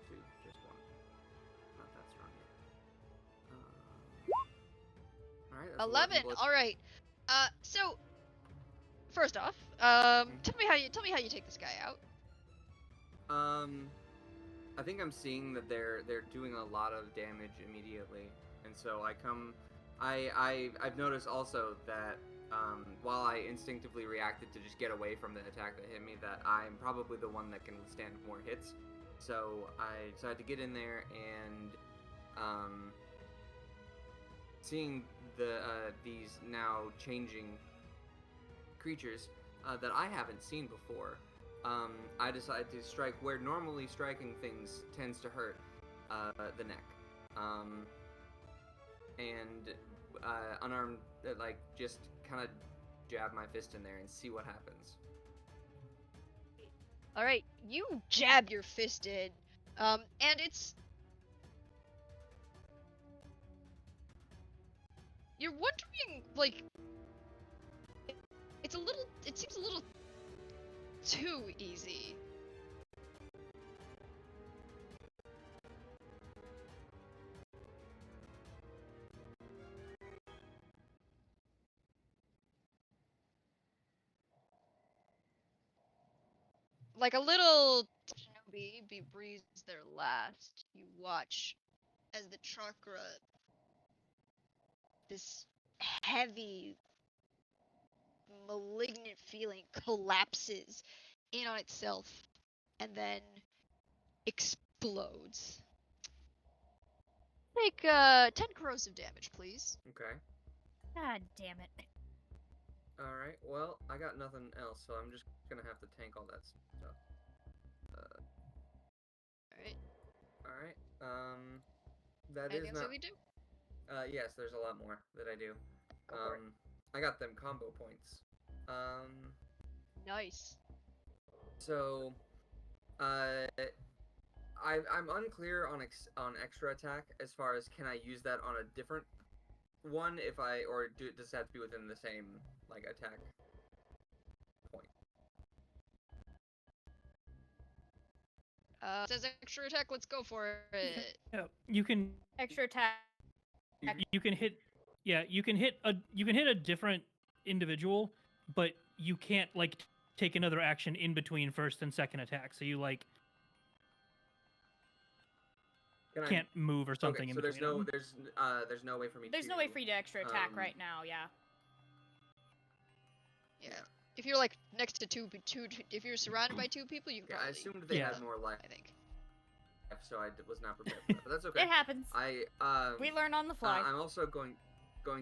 Two, just one. Not that strong yet. All right. That's 11. blood. All right. So first off, tell me how you take this guy out. I think I'm seeing that they're doing a lot of damage immediately, and so I've noticed also that while I instinctively reacted to just get away from the attack that hit me, that I'm probably the one that can withstand more hits. So I decided to get in there and seeing these now changing creatures that I haven't seen before, I decided to strike where normally striking things tends to hurt, the neck. And unarmed, like, just kind of jab my fist in there and see what happens. Alright, you jab your fist in, and it's... You're wondering, like... It seems a little too easy. Like a little shinobi be breathed their last. You watch as the chakra, this heavy, malignant feeling collapses in on itself and then explodes. Take 10 corrosive damage, please. Okay. God damn it. Alright, well, I got nothing else, so I'm just gonna have to tank all that stuff. Alright. Alright, that Anything is else not... that we do? Yes, there's a lot more that I do. Go for it. I got them combo points. Nice. So, I'm unclear on extra attack as far as can I use that on a different one does it have to be within the same, like, attack point? It says extra attack, let's go for it. Yeah, you can Extra attack. you can hit you can hit a different individual, but you can't like take another action in between first and second attack. So you like can't move or something Okay, in so between. there's no way for me There's to... no way for you to extra attack right now, yeah. Yeah. If you're like next to if you're surrounded by two people, you can Okay, I probably, assumed they had more life, I think. so I was not prepared for that, but that's okay. It happens. We learn on the fly. I'm also going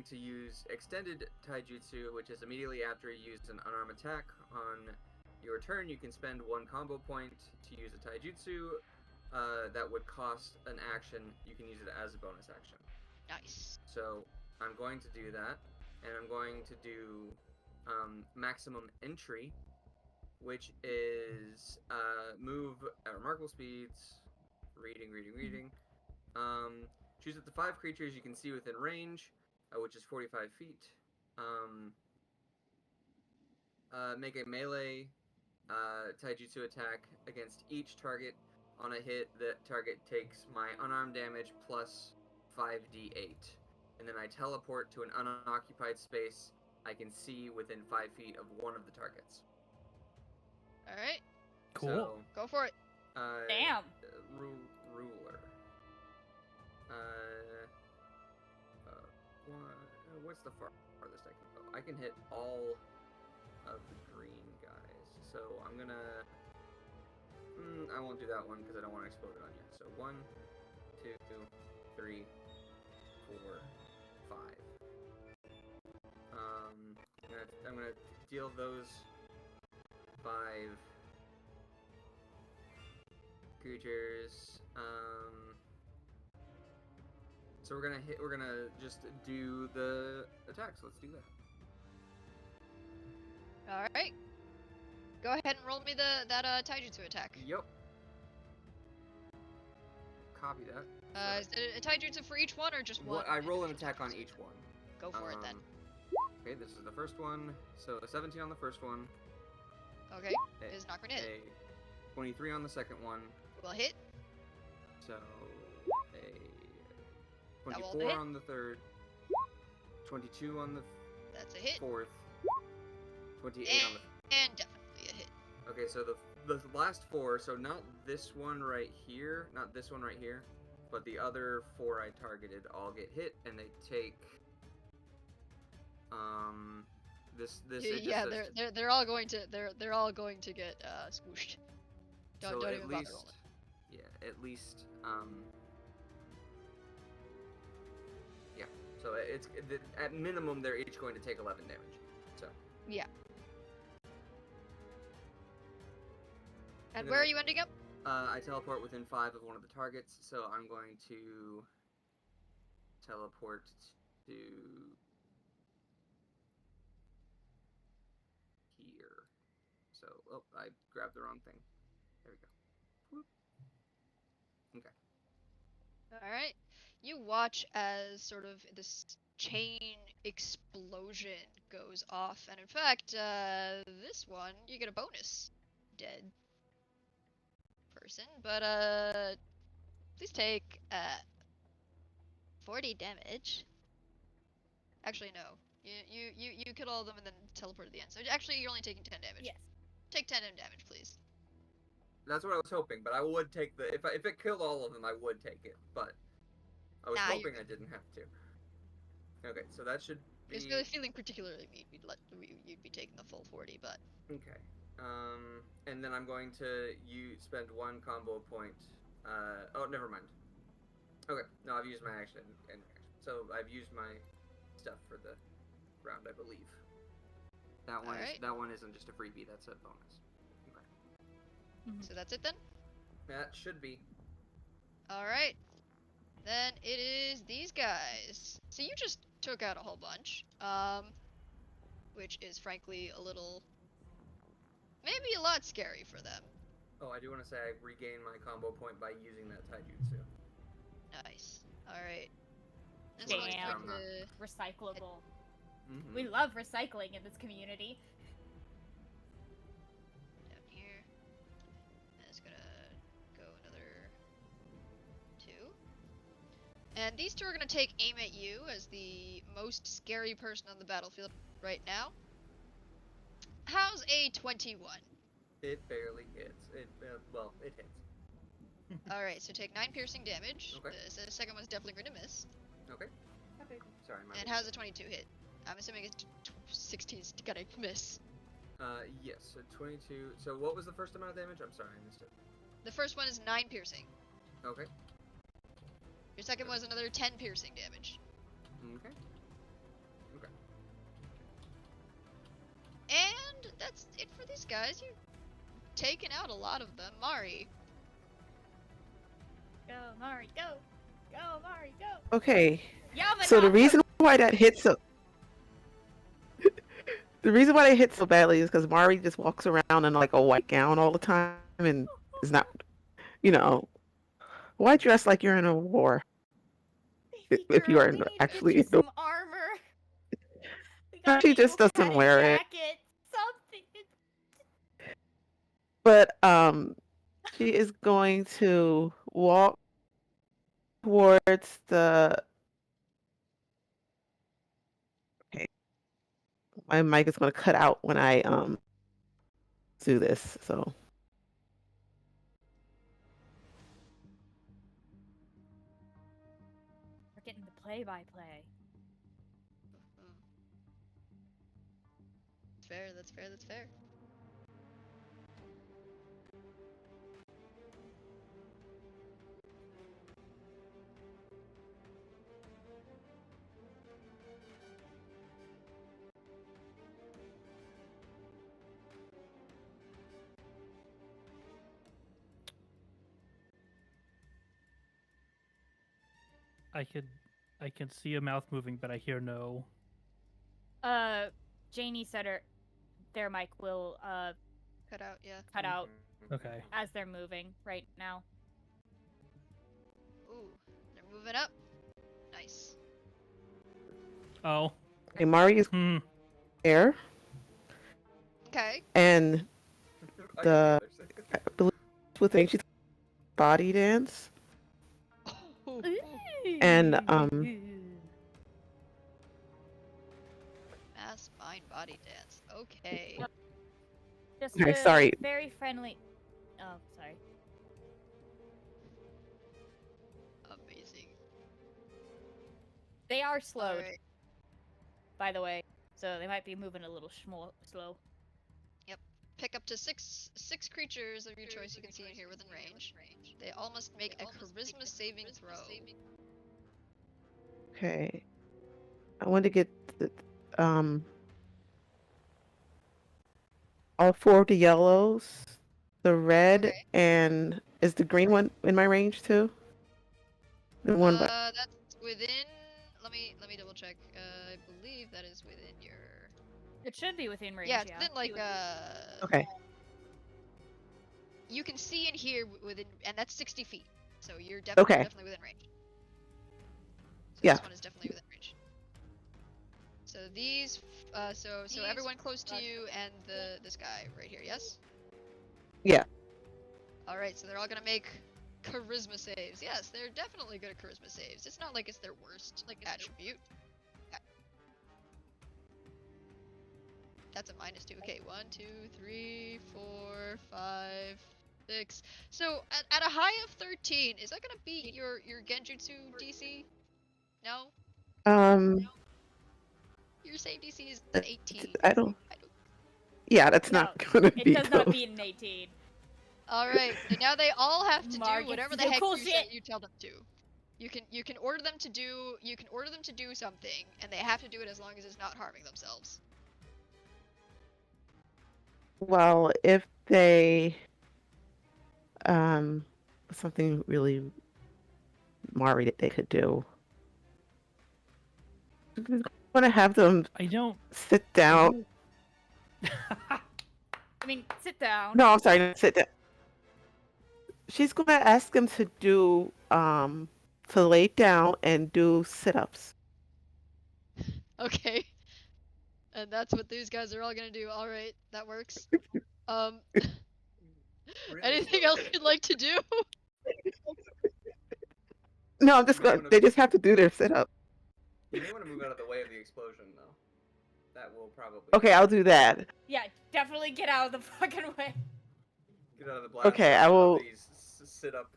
to use extended taijutsu, which is immediately after you use an unarmed attack on your turn. You can spend one combo point to use a taijutsu that would cost an action. You can use it as a bonus action. Nice. So I'm going to do that, and I'm going to do maximum entry, which is move at remarkable speeds. Reading. Choose up to 5 creatures you can see within range, which is 45 feet. Make a melee taijutsu attack against each target. On a hit, the target takes my unarmed damage plus 5d8. And then I teleport to an unoccupied space I can see within 5 feet of one of the targets. Alright. Cool. So, Go for it. Damn. Ruler. What's the farthest I can go? I can hit all of the green guys. So I'm gonna... I won't do that one because I don't want to explode it on you. So 1, 2, 3, 4, 5. I'm gonna deal those 5 creatures. So we're gonna just do the attacks. Let's do that. Alright. Go ahead and roll me that taijutsu attack. Yep. Copy that. Is it a taijutsu for each one or just one? I roll an individual attack on taijutsu? each one. Go for it then. Okay, this is the first one. So a 17 on the first one. Okay. Is not gonna hit. A 23 on the second one. Will hit. So a That will 24 hit. on the third. 22 on the That's a hit. fourth. 28 on the... And definitely a hit. Okay, so the last 4, so not this one right here, but the other 4 I targeted all get hit, and they take this Yeah, they're all going to get squished. Don't so even at bother least rolling. yeah, at least So at minimum they're each going to take 11 damage. So. Yeah. And And where then are you ending up? I teleport within 5 of one of the targets, so I'm going to teleport to here. So, oh, I grabbed the wrong thing. There we go. Whoop. Okay. Alright. You watch as sort of this chain explosion goes off, and in fact, this one, you get a bonus. Dead person, but, please take, 40 damage. Actually, no. You kill all of them and then teleport at the end. So actually, you're only taking 10 damage. Yes. Take 10 damage, please. That's what I was hoping, but I would take the if it killed all of them, I would take it, but I was Nah, you're hoping I good. didn't have to. Okay, so that should be If you're feeling particularly mean, you'd be taking the full 40, but okay. And then I'm going to spend 1 combo point. Oh, never mind. Okay, no, I've used my action and reaction. So I've used my stuff for the round, I believe. That one Alright. that one isn't just a freebie. That's a bonus. Okay, so that's it then. that should be. All right. Then it is these guys. So you just took out a whole bunch, which is frankly a little, maybe a lot scary for them. Oh, I do want to say I regained my combo point by using that taijutsu. Nice. All right. This Damn. one's going to Recyclable. Mm-hmm. We love recycling in this community. down here. And it's gonna go another 2. And these 2 are gonna take aim at you as the most scary person on the battlefield right now. How's a 21? It barely hits. It hits. Alright, so take 9 piercing damage. Okay. The second one's definitely going to miss. Okay. Sorry, my. And how's a 22 hit? I'm assuming it's 16's gonna miss. Yes. So 22. So what was the first amount of damage? I'm sorry, I missed it. The first one is 9 piercing. Okay. Your second was another 10 piercing damage. Okay. Okay. And that's it for these guys. You've taken out a lot of them. Mari. Go, Mari, go! Go, Mari, go! Okay. Yamada! So the reason why that hit so the reason why they hit so badly is because Mari just walks around in like a white gown all the time and is not, why dress like you're in a war if you are we need actually to get in you a some armor. We No, gotta she get you just a doesn't padded wear it. jacket, something. But she is going to walk towards the. Okay, my mic is going to cut out when I do this. So We're getting the play-by-play. That's fair, that's fair, that's fair. I can see a mouth moving, but I hear no. Janie said their mic will Cut out, yeah. cut out Okay. as they're moving right now. Ooh, they're moving up. Nice. Oh. okay, Mari is there, Okay. and I the can I believe within she's body dance, and Mass mind body dance. Okay. Just Okay, a sorry. very friendly. Oh, sorry. Amazing. They are slowed, Alright. by the way, so they might be moving a little slow. Pick up to six creatures of your choice you can see in here within range. They all must make a charisma saving throw. okay, I want to get the, um all 4 of the yellows, the red, Okay. and is the green one in my range too? The one by That's within. Let me double check. I believe that is within your. It should be within range. Yeah, it's Yeah. within like okay. You can see and hear within, and that's 60 feet. So you're definitely Okay. within range. So Yeah. this one is definitely within range. So these, so These- everyone close to you and this guy right here. Yes. Yeah. All right. So they're all gonna make charisma saves. Yes, they're definitely good at charisma saves. It's not like it's their worst attribute. That's a -2. Okay, 1, 2, 3, 4, 5, 6. So at a high of 13, is that gonna beat your Genjutsu DC? No, Um your save DC is an 18. I don't Yeah, that's No, not gonna it be does not those. beat an 18. All right, and now they all have to Mark do whatever gets the to do heck cool you shit. you tell them to. You can order them to do something, and they have to do it as long as it's not harming themselves. Well, if they something really Mari that they could do. I want to have them I don't. sit down. I mean, sit down. No, I'm sorry, not sit down. She's gonna ask them to do to lay down and do sit-ups. Okay. And that's what these guys are all gonna do. All right, that works. Really Anything slow else pace. you'd like to do? No, I'm just You may gonna. wanna- They just have to do their sit-up. You may want to move out of the way of the explosion, though. That will probably. Okay, I'll do that. Yeah, definitely get out of the fucking way. Get out of the blast. Okay, I zone of will- These sit up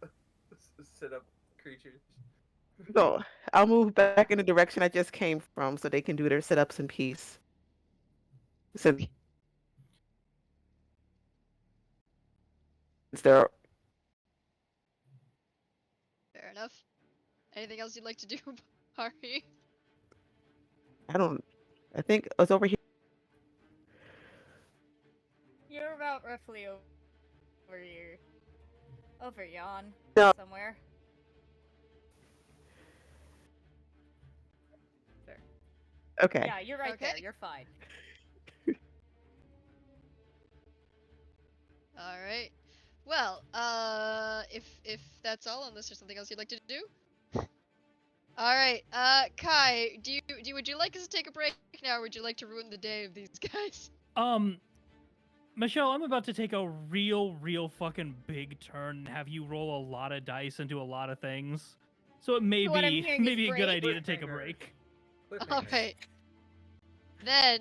creatures. So I'll move back in the direction I just came from, so they can do their sit-ups in peace. Since they're Fair enough. Anything else you'd like to do, Hari? I think it's over here. You're about roughly over here. Over yon. No. Somewhere. Okay. Yeah, you're right there. Okay. You're fine. All right. Well, if that's all, unless there's something else you'd like to do. All right. Kai, would you like us to take a break now, or would you like to ruin the day of these guys? Michelle, I'm about to take a real fucking big turn and have you roll a lot of dice and do a lot of things. So it may What I'm be hearing is maybe a good break. idea to take a Cliffhanger. break. All right. Then,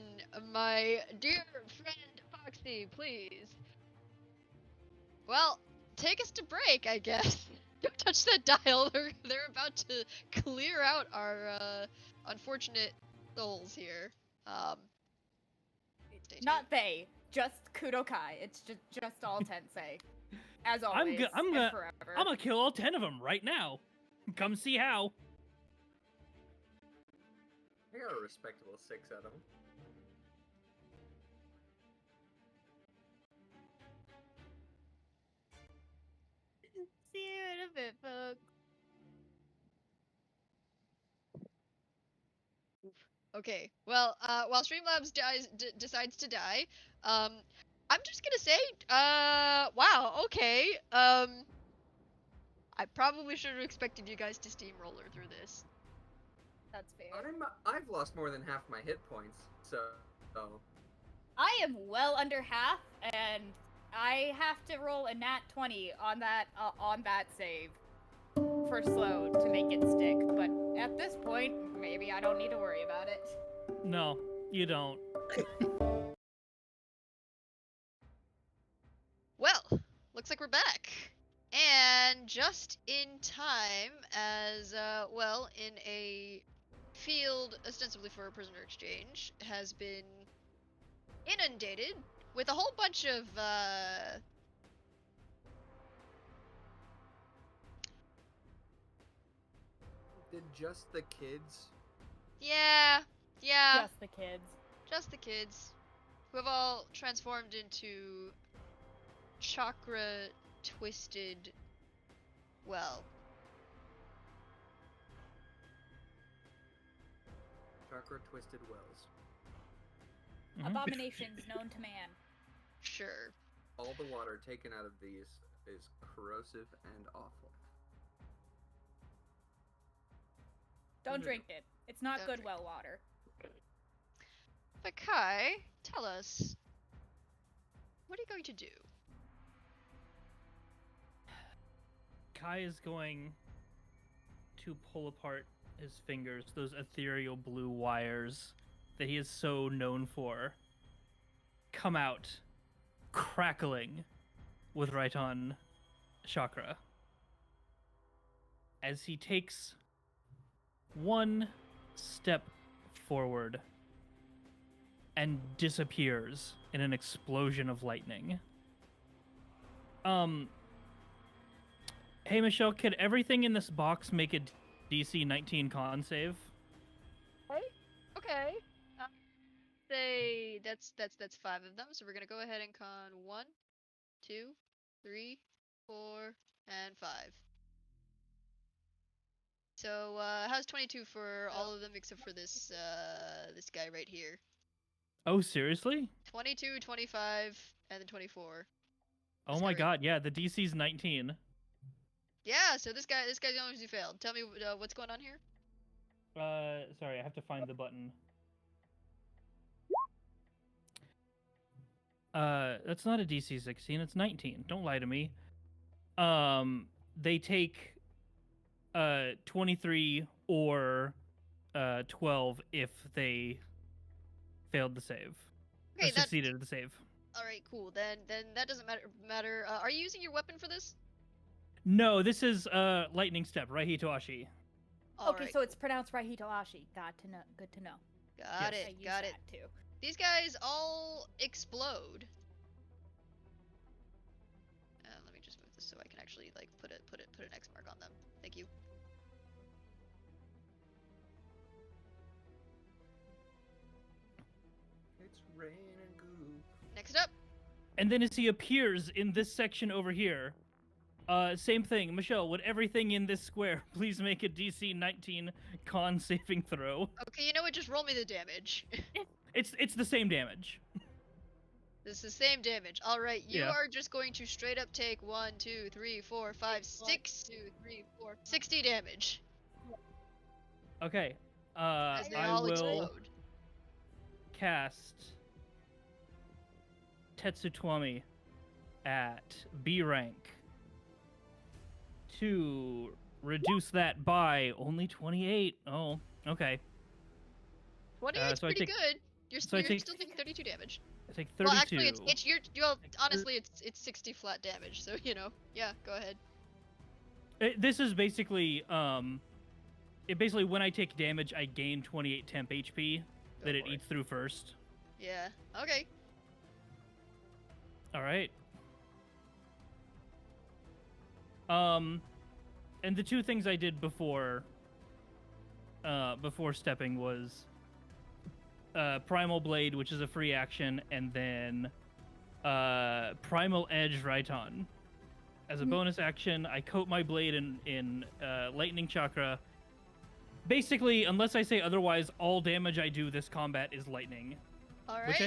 my dear friend Foxy, please. Well, take us to break, I guess. Don't touch that dial. They're about to clear out our unfortunate souls here. Stay Not they. Just Kudokai. It's just all Tensei. As I'm always. go- I'm and gonna- forever. I'm gonna kill all 10 of them right now. Come see how. I got a respectable 6 out of them. See you in a bit, folks. Okay. Well, while Streamlabs decides to die, I'm just gonna say, wow. Okay. I probably should have expected you guys to steamroller through this. That's fair. I've lost more than half my hit points, so. I am well under half, and I have to roll a nat 20 on that save for slow to make it stick. But at this point, maybe I don't need to worry about it. No, you don't. Well, looks like we're back. And just in time, as, well, in a field ostensibly for a prisoner exchange, has been inundated with a whole bunch of, Did just the kids? yeah, Yeah, Just the kids. just the kids, who have all transformed into chakra twisted. Well, Chakra twisted wells. Mhm. Abominations known to man. sure. All the water taken out of these is corrosive and awful. Don't drink it. It's not Don't good drink well water. But Kai, tell us, what are you going to do? Kai is going to pull apart his fingers, those ethereal blue wires that he is so known for, come out crackling with Raiton chakra. As he takes one step forward and disappears in an explosion of lightning. Hey Michelle, could everything in this box make a DC 19 con save? Okay. Say that's 5 of them. So we're gonna go ahead and con 1, 2, 3, 4, and 5. So how's 22 for all of them except for this this guy right here? Oh, seriously? 22, 25, and then 24. Oh This my guy right- god, yeah, the DC's 19. Yeah, so this guy's the only one who failed. Tell me what's going on here. Sorry, I have to find the button. That's not a DC 16, it's 19. Don't lie to me. They take 23 or 12 if they failed the save. Okay, Or succeeded at the save. all right, cool. Then that doesn't matter. Are you using your weapon for this? No, this is lightning step, Raihitoashi. Okay, Alright, so it's pronounced Raihitoashi. Got to know. Good to know. got yes. I it, use got it. that too. These guys all explode. Let me just move this so I can actually like put an X mark on them. Thank you. It's rain and goo. Next up, And then as he appears in this section over here, same thing. Michelle, would everything in this square please make a DC 19 con saving throw? okay, you know what? Just roll me the damage. It's the same damage. This is the same damage. All right, you Yeah. are just going to straight up take 1, 2, 3, 4, 5, 6, 2, 3, 4, 60 damage Okay. as they I all will explode. cast Tetsutwami at B rank to reduce that by only 28. Oh, okay. 28 is so I pretty take- good. You're, so I you're take- still taking 32 damage. I take 32. Well, actually, honestly, it's 60 flat damage. So yeah, go ahead. This is basically it basically when I take damage, I gain 28 temp HP that it for it. eats through first. Yeah. Okay. All right. And the two things I did before stepping was Primal Blade, which is a free action, and then Primal Edge Raiton. As a bonus action, I coat my blade in Lightning Chakra. Basically, unless I say otherwise, all damage I do this combat is lightning, All which I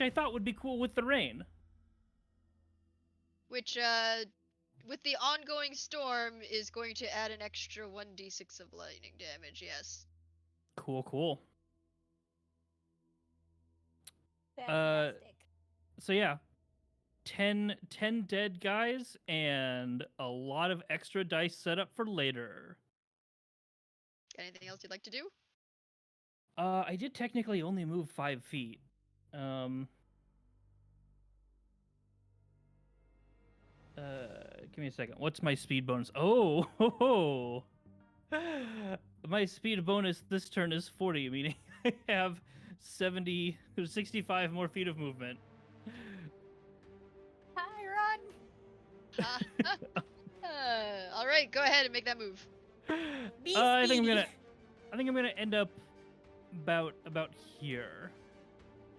right. thought would be cool with the rain. Which with the ongoing storm is going to add an extra 1d6 of lightning damage. Yes. Cool. Fantastic. So yeah, 10 dead guys and a lot of extra dice set up for later. Anything else you'd like to do? I did technically only move 5 feet. Give me a second. What's my speed bonus? Oh, my speed bonus this turn is 40, meaning I have 65 more feet of movement. Hi, Ron. All right, go ahead and make that move. I think I'm gonna end up about here.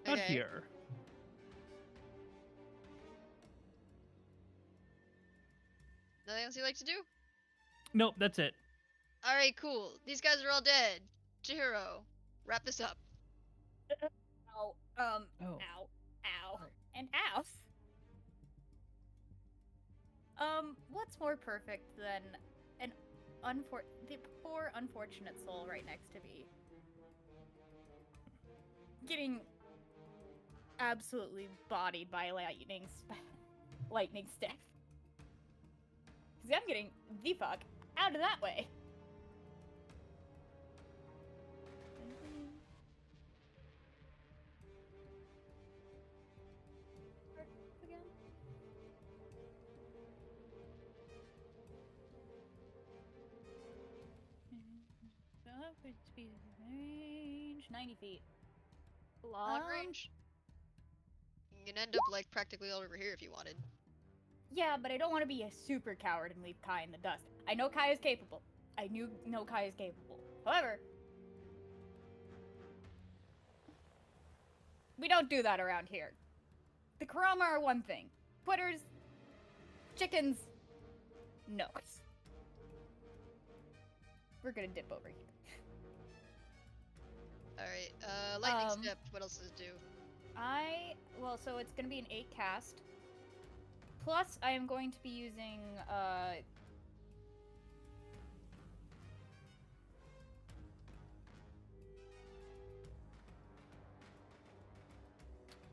Not Okay. here. Nothing else you like to do? Nope, that's it. Alright, cool. These guys are all dead. Chihiro, wrap this up. Ow. Oh. Ow. Ow. Right. And ow. What's more perfect than the poor unfortunate soul right next to me getting absolutely bodied by lightning stick. Because I'm getting the fuck out of that way. Again. Speed range 90 feet. Long range. You can end up like practically all over here if you wanted. Yeah, but I don't want to be a super coward and leave Kai in the dust. I know Kai is capable. Know Kai is capable. However, we don't do that around here. The Kurama are one thing. Quitters, chickens, no. We're gonna dip over here. Alright, lightning step, what else does it do? So it's gonna be an 8 cast. Plus, I am going to be using,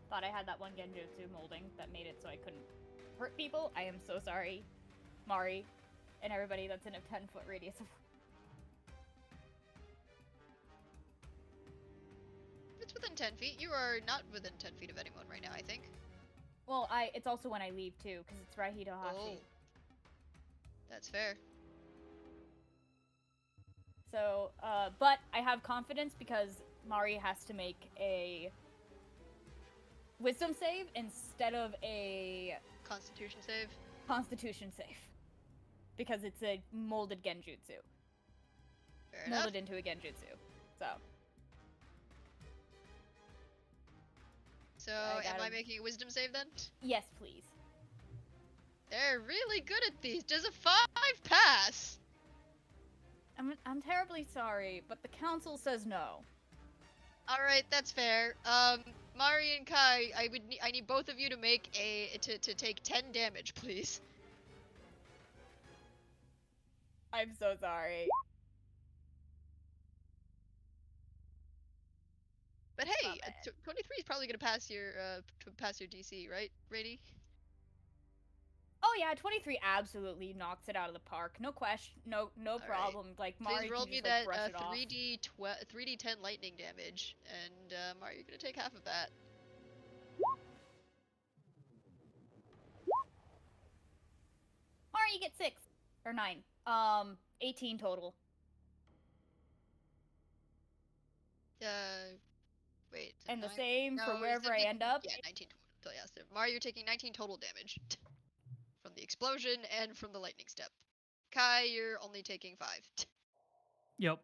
thought I had that one genjutsu molding that made it so I couldn't hurt people. I am so sorry, Mari, and everybody that's in a 10-foot radius of. It's within 10 feet. You are not within 10 feet of anyone right now, I think. Well, it's also when I leave too, because it's Raihito Hashi. Oh. That's fair. So, but I have confidence because Mari has to make a wisdom save instead of a Constitution save. constitution save. Because it's a molded genjutsu. Fair enough. Molded into a genjutsu. So. So, I am I gotta- making a wisdom save then? Yes, please. They're really good at these. Does a 5 pass? I'm terribly sorry, but the council says no. Alright, that's fair. Mari and Kai, I need both of you to make to take 10 damage, please. I'm so sorry. But hey, Not bad. 23 is probably gonna pass your DC, right, Rady? Oh yeah, 23 absolutely knocks it out of the park. No question, no Alright. problem. Like Mari Please roll can me just like that brush it off. 3d10 lightning damage, and Mari, you're gonna take half of that. Mari, you get 6 or 9. 18 total. Wait. And the nine- same for no, wherever I 17 end up. Yeah, 19 total. Yeah, so Mari, you're taking 19 total damage from the explosion and from the lightning step. Kai, you're only taking 5. Yep.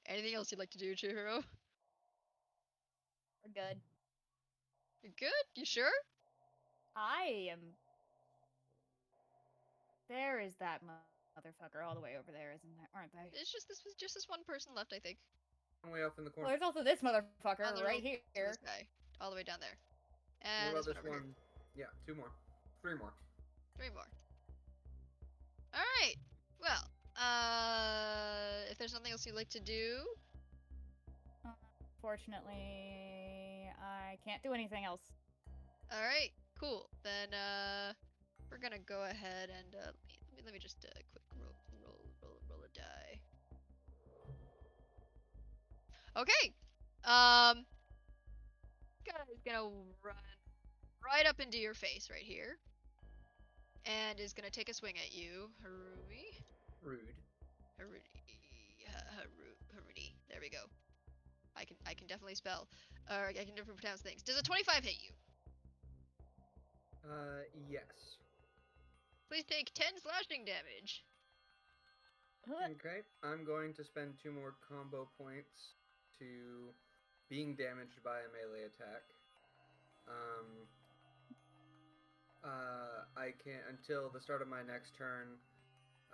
Anything else you'd like to do, Chihiro? We're good. You're good? You sure? I am. There is that motherfucker all the way over there, isn't there? Aren't they? It's just this one person left, I think. Way off in the Well, corner. there's also this motherfucker On the right road to here. This guy, all the way down there. What And about this this one over one? Yeah, 2 more. 3 more. here. 3 more. Alright. Well, if there's nothing else you'd like to do. Unfortunately, I can't do anything else. Alright, cool. Then we're gonna go ahead and let me just quick roll a die. Okay. Guy's gonna run right up into your face right here. And is gonna take a swing at you, Harumi. Rude. Haruni. There we go. I can definitely spell. Or I can definitely pronounce things. Does a 25 hit you? Yes. Please take 10 slashing damage. Okay, I'm going to spend 2 more combo points to being damaged by a melee attack. I can't until the start of my next turn.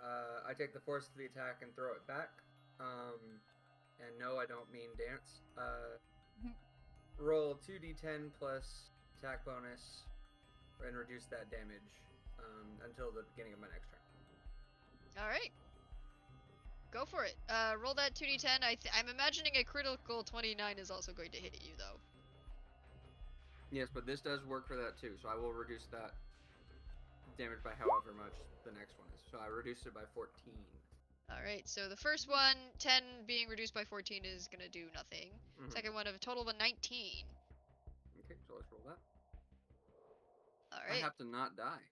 I take the force of the attack and throw it back. And no, I don't mean dance. Roll 2d10 plus attack bonus, and reduce that damage until the beginning of my next turn. All right. Go for it. Roll that 2d10. I'm imagining a critical 29 is also going to hit you, though. Yes, but this does work for that too, so I will reduce that damage by however much the next one is. So I reduced it by 14. All right, so the first one, 10 being reduced by 14 is going to do nothing. Mhm. Second one of a total of a 19. Okay, so let's roll that. All I right, have to not die.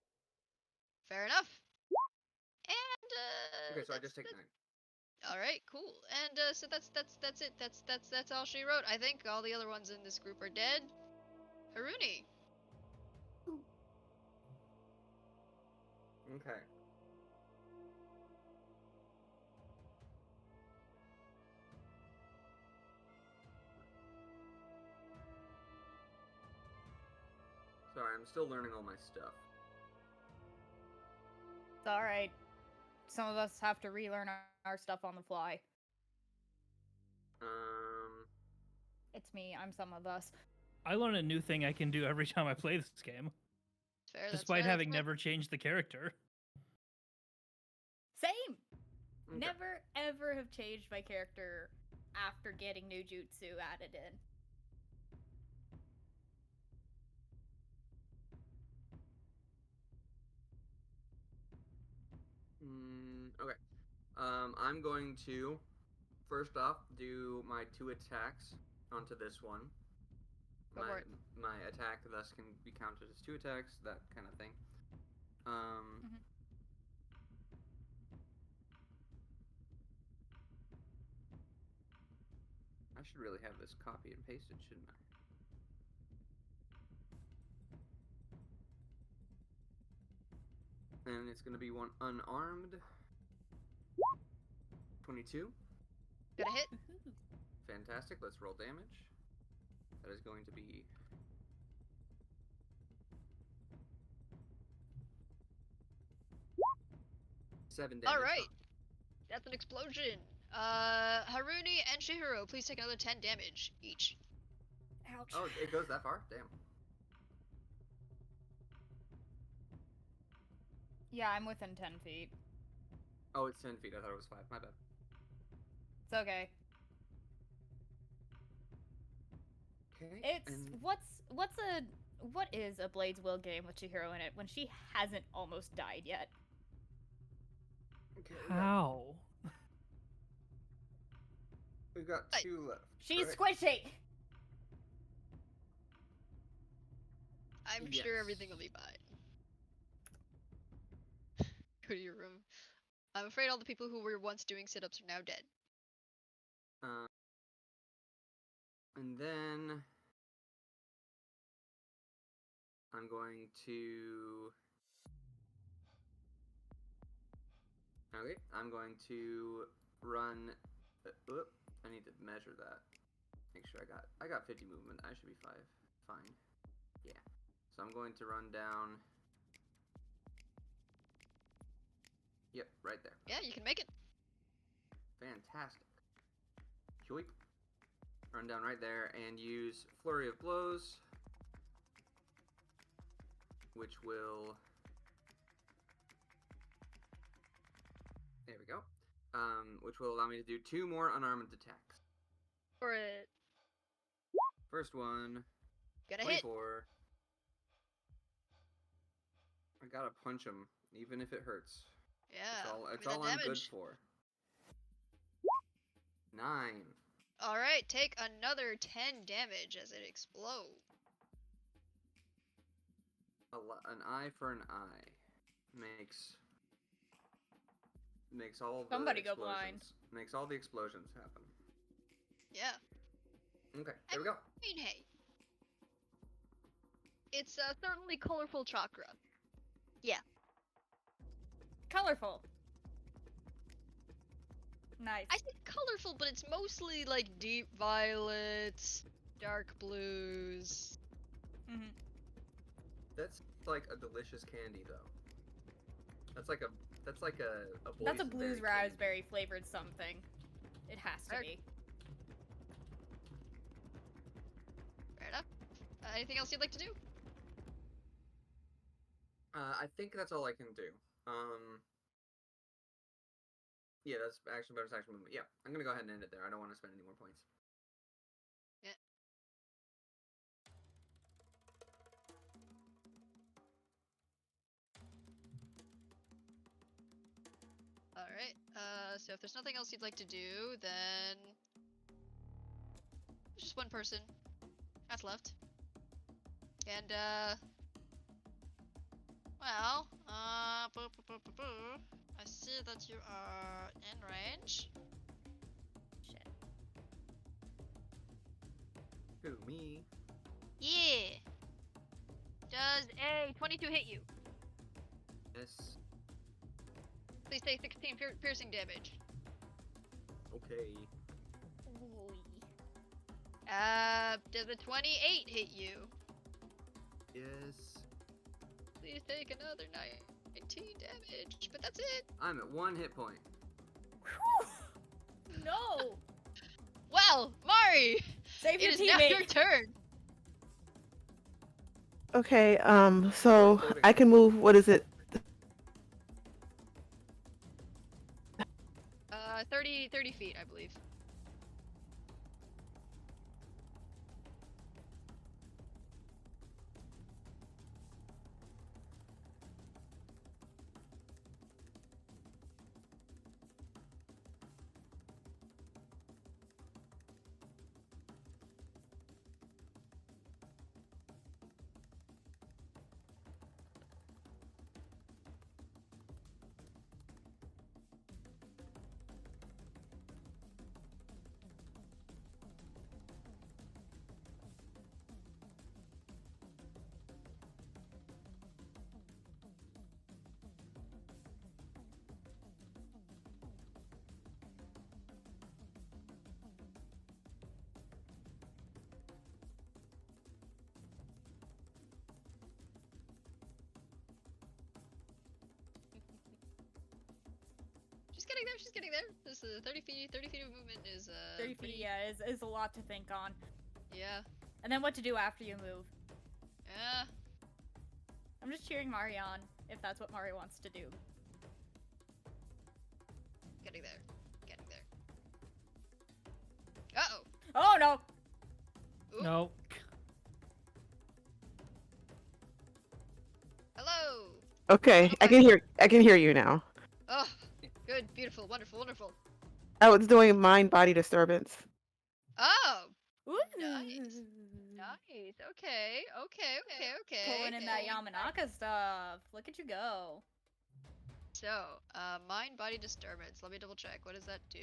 fair enough. And Okay, so I just take 9. All right, cool. And so that's it. That's all she wrote. I think all the other ones in this group are dead. Haruni. Okay. Sorry, I'm still learning all my stuff. It's alright. Some of us have to relearn our stuff on the fly. It's me, I'm some of us. I learn a new thing I can do every time I play this game, Fair, that's despite fair, having that's fair. never changed the character. Same! Okay. Never ever have changed my character after getting new jutsu added in. Okay. I'm going to, first off, do my 2 attacks onto this one. Go for it. My attack thus can be counted as 2 attacks, that kind of thing. I should really have this copied and pasted, shouldn't I? And it's going to be one unarmed. 22. Gonna hit. Fantastic. Let's roll damage. That is going to be 7 damage. All right. That's an explosion. Haruni and Shihiro, please take another 10 damage each. Ouch. Oh, it goes that far? Damn. Yeah, I'm within 10 feet. Oh, it's 10 feet. I thought it was 5. My bad. It's okay. Okay. It's and- what is a Blades Will game with Chihiro in it when she hasn't almost died yet? Okay, How? we've got 2 left. She's correct? squishy. I'm sure everything will be fine. Go to your room. I'm afraid all the people who were once doing sit-ups are now dead. And then I'm going to. Okay, I'm going to run. I need to measure that. Make sure I got 50 movement. I should be fine. Yeah. So I'm going to run down. Yep, right there. Yeah, you can make it. Fantastic. Yoip. Run down right there and use Flurry of Blows, which will. There we go. Which will allow me to do 2 more unarmed attacks. For it. First one, Gonna hit. 24. I gotta punch him, even if it hurts. Yeah. It's give me all that I'm good damage. for. 9. Alright, take another 10 damage as it explodes. An eye for an eye makes all the Somebody go explosions, blind. Makes all the explosions happen. Yeah. Okay, there we go. I mean, hey. It's a certainly colorful chakra. Yeah. Colorful. Nice. I think colorful, but it's mostly like deep violets, dark blues. Mhm. That's like a delicious candy, though. That's like a That's a boysenberry blues candy. raspberry flavored something. It has to Fair. be. Fair enough. Anything else you'd like to do? I think that's all I can do. Yeah, that's action bonus action movement. Yeah, I'm gonna go ahead and end it there. I don't want to spend any more points. Yeah. Alright, so if there's nothing else you'd like to do, then... There's just one person that's left. And, well, I see that you are in range. Shit. Who, me? Yeah! Does a 22 hit you? Yes. Please take 16 piercing damage. Okay. Ooh. Does a 28 hit you? Yes. Please take another 19 damage, but that's it. I'm at 1 hit point. No! Well, Mari, Save it your is now your teammate! turn. Okay, so Loading. I can move, what is it? 30 feet, I believe. She's getting there, she's getting there. This is 30 feet of movement is 30 feet, pretty... yeah, is a lot to think on. Yeah. And then what to do after you move. Yeah. I'm just cheering Mari on, if that's what Mari wants to do. Getting there. Getting there. Uh-oh. Oh no! Oop. No. Hello. Okay, I can hear you now. Oh, good, beautiful, wonderful, wonderful. I was doing mind-body disturbance. Oh, Ooh. nice. Nice. Okay. Pulling in that Yamanaka stuff. Look at you go. So, mind-body disturbance. Let me double check. What does that do?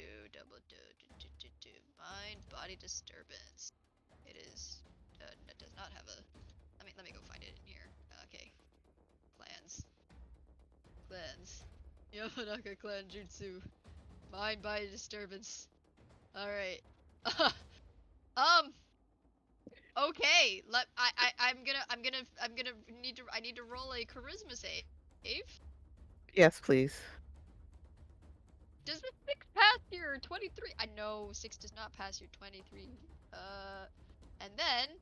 Mind-body disturbance. It is. It does not have a. Let me go find it in here. Okay. Clans. Yamanaka clan jutsu. Mind-body disturbance. All right. Okay. I'm gonna need to roll a charisma save. Yes, please. Does the 6 pass your 23? I know 6 does not pass your 23. And then,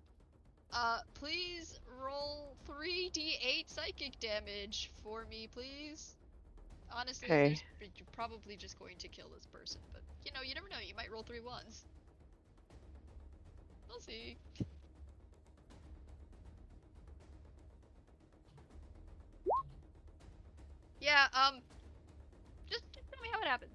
please roll 3d8 psychic damage for me, please. Honestly, Okay. you're probably just going to kill this person, but you know, you never know. You might roll 3 ones. We'll see. Yeah. Just tell me how it happened.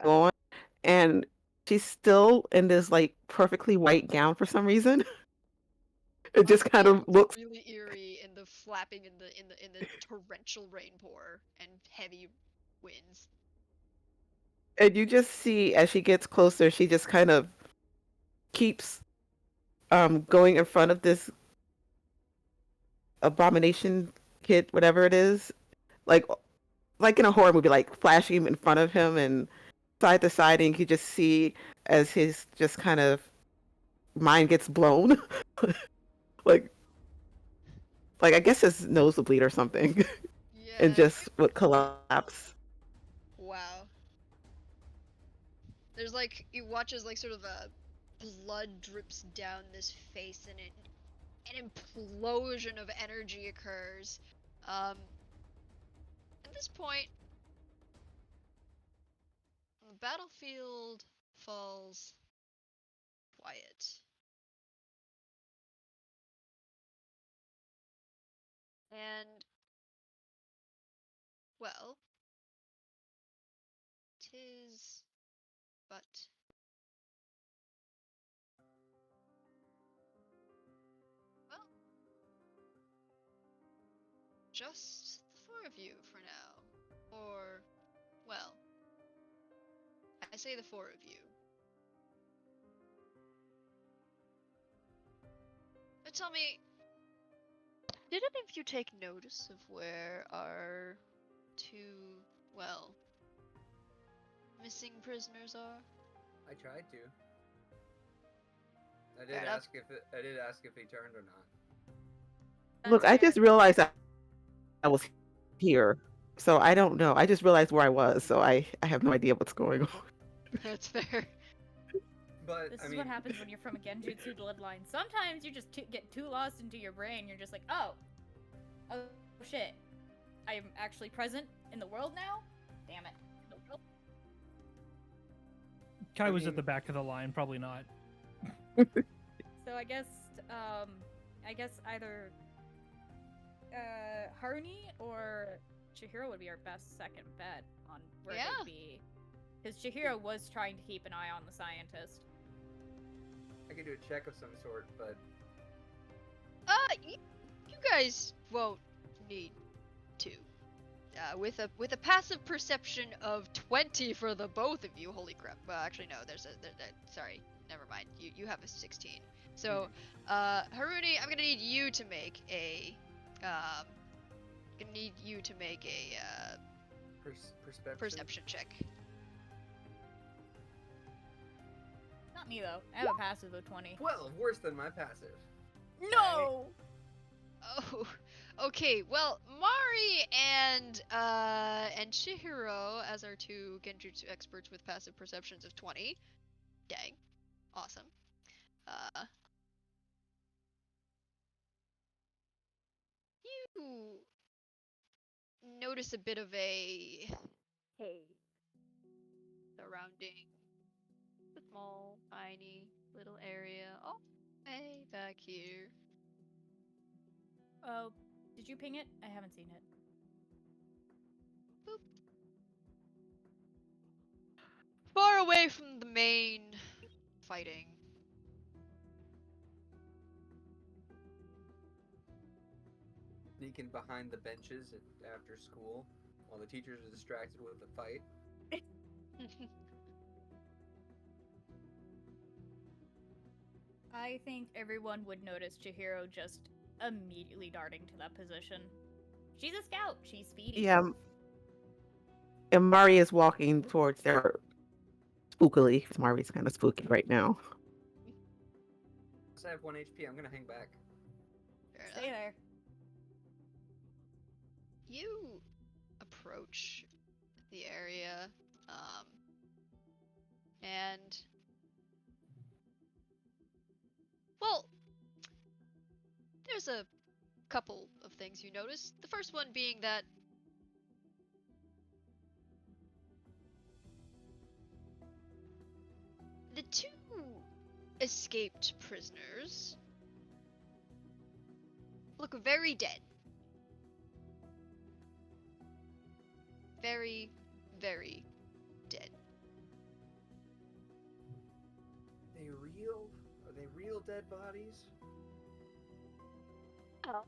On, and she's still in this like perfectly white gown for some reason. It just kind of looks, really eerie in the flapping in the torrential rainpour and heavy winds. and you just see as she gets closer, she just kind of keeps going in front of this abomination kid, whatever it is, like in a horror movie, like flashing in front of him and side to side, and you could just see as his just kind of mind gets blown, like I guess his nose would bleed or something, and Yeah. just would collapse. Wow. There's like you watch as like sort of a blood drips down this face and an implosion of energy occurs. At this point, the battlefield falls quiet. And well, 'tis but well, just the four of you for now. Or well, I say the four of you. But tell me, did any of you take notice of where our two, well, missing prisoners are? I tried to. I Fair did enough. ask if he turned or not. Look, That's I fair. just realized that I was here, so I don't know. I just realized where I was, so I have no idea what's going on. That's fair. But This I is mean, what happens when you're from a Genjutsu bloodline. Sometimes you just get too lost into your brain. You're just like, oh shit, I am actually present in the world now. Damn it. Kai I was mean- at the back of the line, probably not. So I guess either Haruni or Chihiro would be our best second bet on where Yeah. they'd be. Because Chihiro was trying to keep an eye on the scientist. I could do a check of some sort, but You guys won't need to. With a passive perception of 20 for the both of you. Holy crap! Well, actually no. Sorry, never mind. You have a 16. So, Haruni, I'm gonna need you to make a perception. perception check. Not me though. I have a passive of 20. 12, worse than my passive. No. Oh, okay. Well, Mari and Chihiro as our two Genjutsu experts with passive perceptions of 20. Dang, awesome. You notice a bit of a haze surrounding the small, tiny little area all the way back here. Oh, did you ping it? I haven't seen it. Boop. Far away from the main fighting. Sneaking behind the benches after school while the teachers are distracted with the fight. I think everyone would notice Chihiro just immediately darting to that position. She's a scout. She's speedy. Yeah, and Mari is walking towards there spookily. 'Cause Mari's kind of spooky right now. Since I have 1 HP, I'm gonna hang back. Fair Stay enough. there. You approach the area, and well, there's a couple of things you notice. The first one being that the two escaped prisoners look very dead. Very, very dead. They real? Are they real dead bodies? Oh.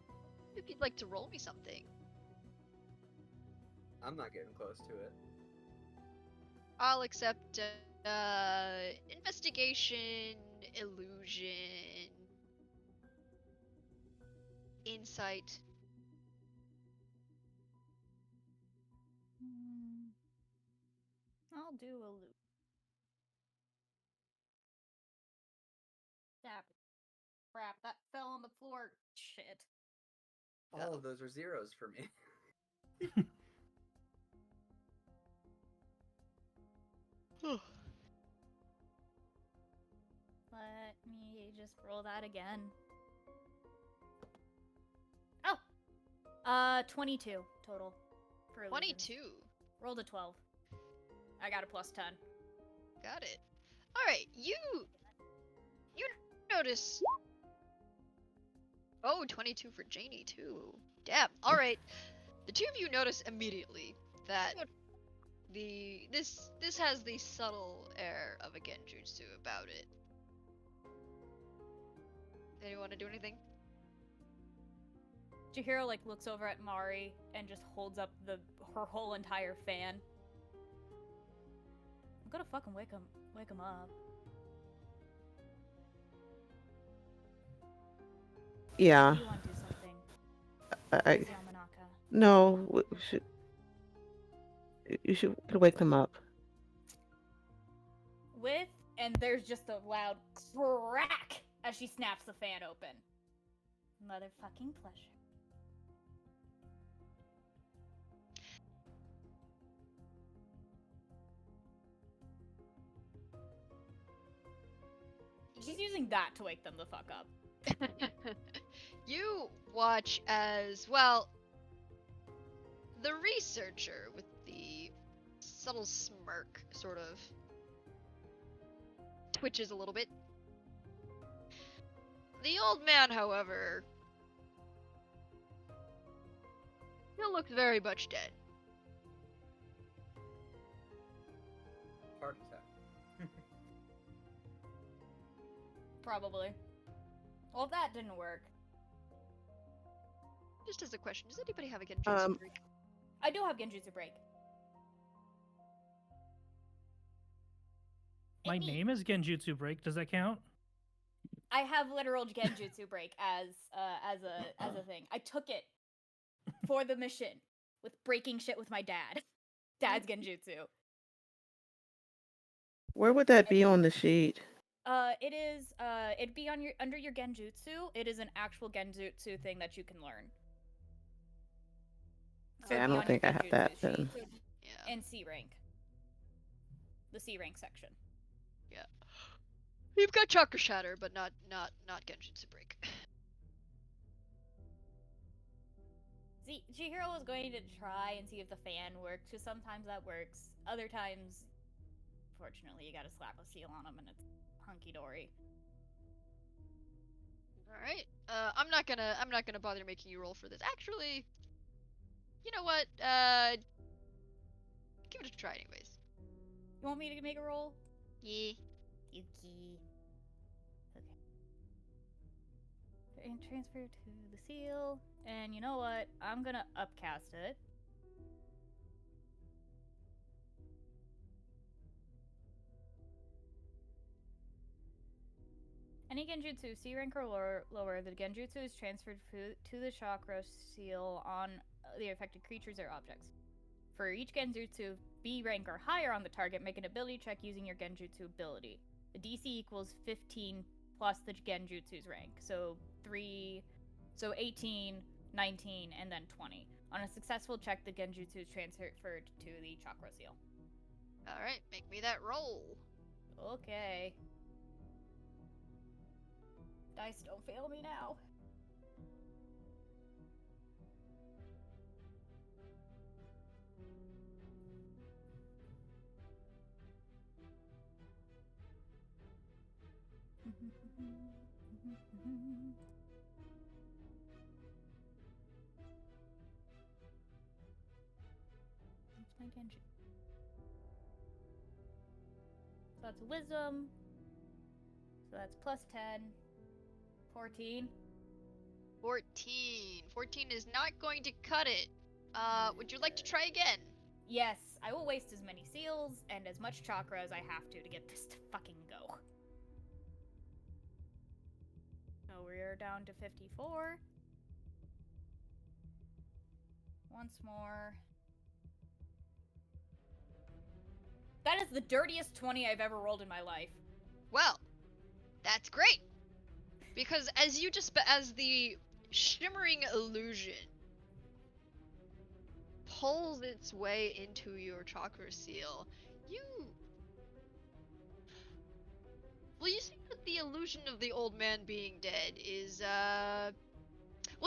If you'd like to roll me something. I'm not getting close to it. I'll accept investigation, illusion, insight. I'll do a loop. Crap, that fell on the floor. Shit. All of those are zeros for me. Let me just roll that again. Oh! 22 total. For illusions. 22. Rolled a 12. I got a plus 10. Got it. Alright, you notice. Oh, 22 for Janie too. Damn. Alright. The two of you notice immediately that this has the subtle air of a genjutsu about it. Anyone want to do anything? Chihiro like looks over at Mari and just holds up her whole entire fan. I'm gonna fucking wake him up. Yeah. You want to do something? Yamanaka. No, you should wake them up. And there's just a loud crack as she snaps the fan open. Motherfucking pleasure. She's using that to wake them the fuck up. You watch as, well, the researcher with the subtle smirk sort of twitches a little bit. The old man, however, still looks very much dead. Heart attack. Probably. Well, that didn't work. Just as a question, does anybody have a genjutsu break? I do have Genjutsu Break. My name is Genjutsu Break. Does that count? I have literal Genjutsu Break as a thing. I took it for the mission with breaking shit with my dad. Dad's Genjutsu. Where would that be on the sheet? It'd be on under your Genjutsu. It is an actual Genjutsu thing that you can learn. So Yeah, I it'd be don't on think I your have Genjutsu that sheet. then. Yeah. And C rank. The C rank section. Yeah. You've got Chakra Shatter, but not Genjutsu Break. See, Chihiro was going to try and see if the fan works, because sometimes that works. Other times, fortunately, you gotta slap a seal on them and it's hunky-dory. Alright. I'm not gonna bother making you roll for this. Actually, you know what? Give it a try anyways. You want me to make a roll? Yeah. Yuki. Okay. And transfer to the seal. And you know what? I'm gonna upcast it. Any Genjutsu, C rank or lower, the Genjutsu is transferred to the chakra seal on the affected creatures or objects. For each Genjutsu, B rank or higher on the target, make an ability check using your Genjutsu ability. The DC equals 15 plus the Genjutsu's rank. So 18, 19, and then 20. On a successful check, the Genjutsu is transferred to the chakra seal. Alright, make me that roll. Okay. Dice, don't fail me now. What's my Genji? So that's wisdom. So that's plus 10. 14. 14. 14 is not going to cut it. Would you like to try again? Yes, I will waste as many seals and as much chakra as I have to get this to fucking go. So we're down to 54. once more. That is the dirtiest 20 I've ever rolled in my life. Well, that's great. Because as the shimmering illusion pulls its way into your chakra seal, you see that the illusion of the old man being dead is well,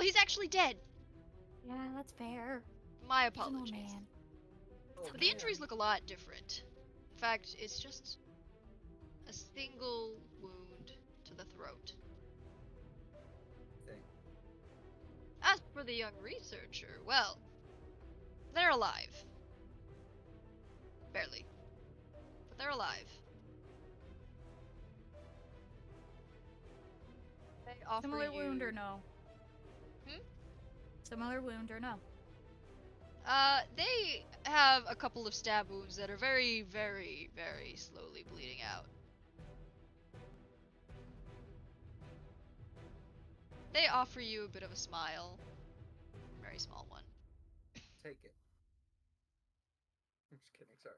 he's actually dead. Yeah, that's fair. My He's an old apologies. man. Oh, But the injuries look a lot different. In fact, it's just a single wound to the throat. Thing. As for the young researcher, well, they're alive. Barely. But they're alive. They offer Similar you... wound or no? Hmm? Similar wound or no? They have a couple of stab wounds that are very, very, very slowly bleeding out. They offer you a bit of a smile. Very small one. Take it. I'm just kidding. Sorry.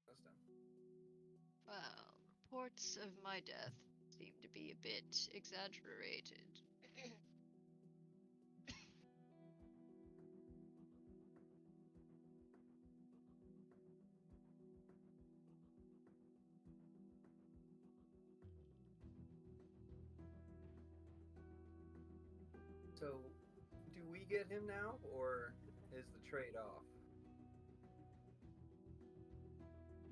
That's dumb. Well, reports of my death seem to be a bit exaggerated. So, do we get him now, or is the trade off?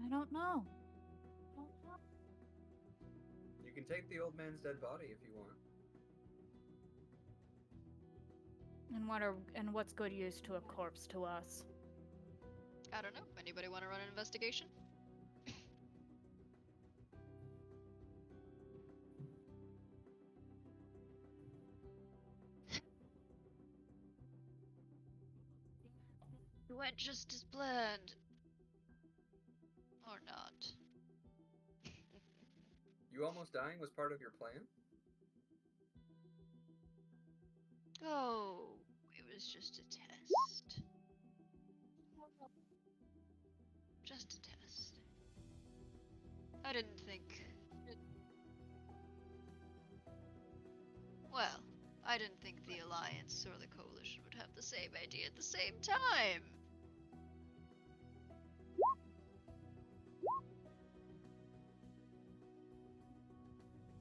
I don't know. You can take the old man's dead body if you want. And what's good use to a corpse to us? I don't know. Anybody want to run an investigation? It went just as planned. Or not. You almost dying was part of your plan? Oh, it was just a test. Just a test. I didn't think... Well, I didn't think the Alliance or the Coalition would have the same idea at the same time.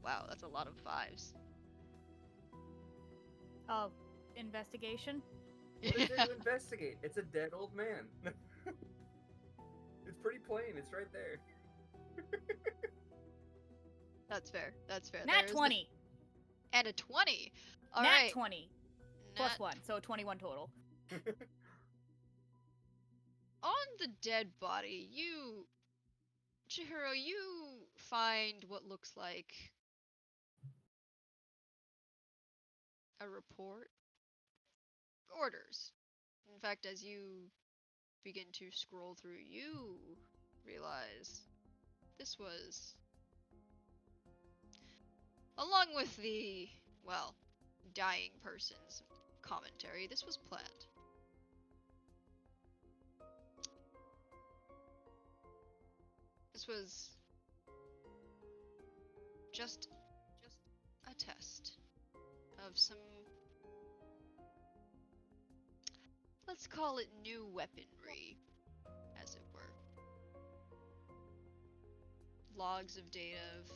Wow, that's a lot of fives. Oh, investigation? What is there to investigate? It's a dead old man. It's pretty plain. It's right there. That's fair. That's fair. Nat There's the- 20. And a 20. All Nat right. 20. Plus 1, so 21 total. On the dead body, Chihiro, you find what looks like a report. Orders. In fact, as you begin to scroll through, you realize this was, along with the, well, dying person's commentary, this was planned. This was just a test of some, let's call it new weaponry, as it were. Logs of data of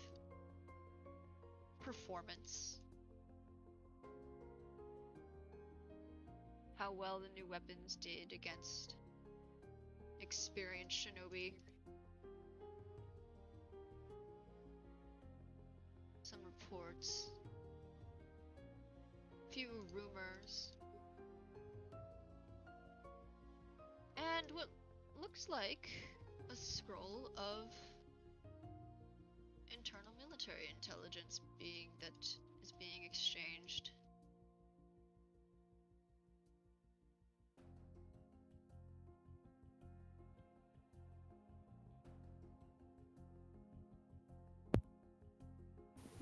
performance. How well the new weapons did against experienced shinobi. Some reports. Few rumors. And what looks like a scroll of internal military intelligence is being exchanged.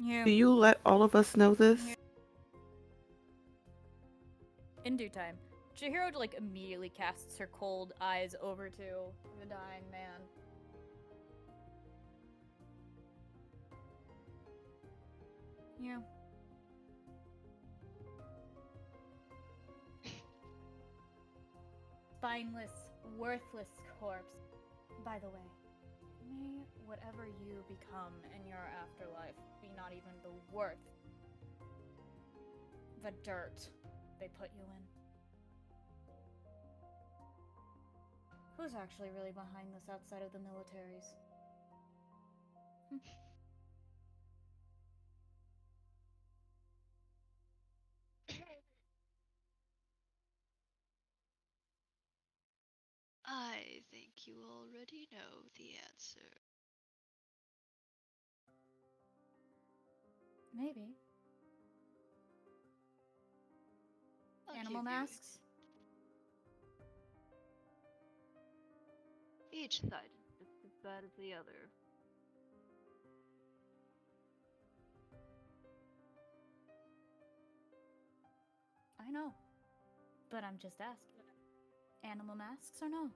Yeah. Do you let all of us know this? In due time. Chihiro like immediately casts her cold eyes over to the dying man. Yeah. Spineless, worthless corpse. By the way, may whatever you become in your afterlife be not even the worth the dirt they put you in. Who's actually really behind this outside of the militaries? I think you already know the answer. Maybe. I'll Animal give you- masks? Each side is just as bad as the other. I know. But I'm just asking. Animal masks or no?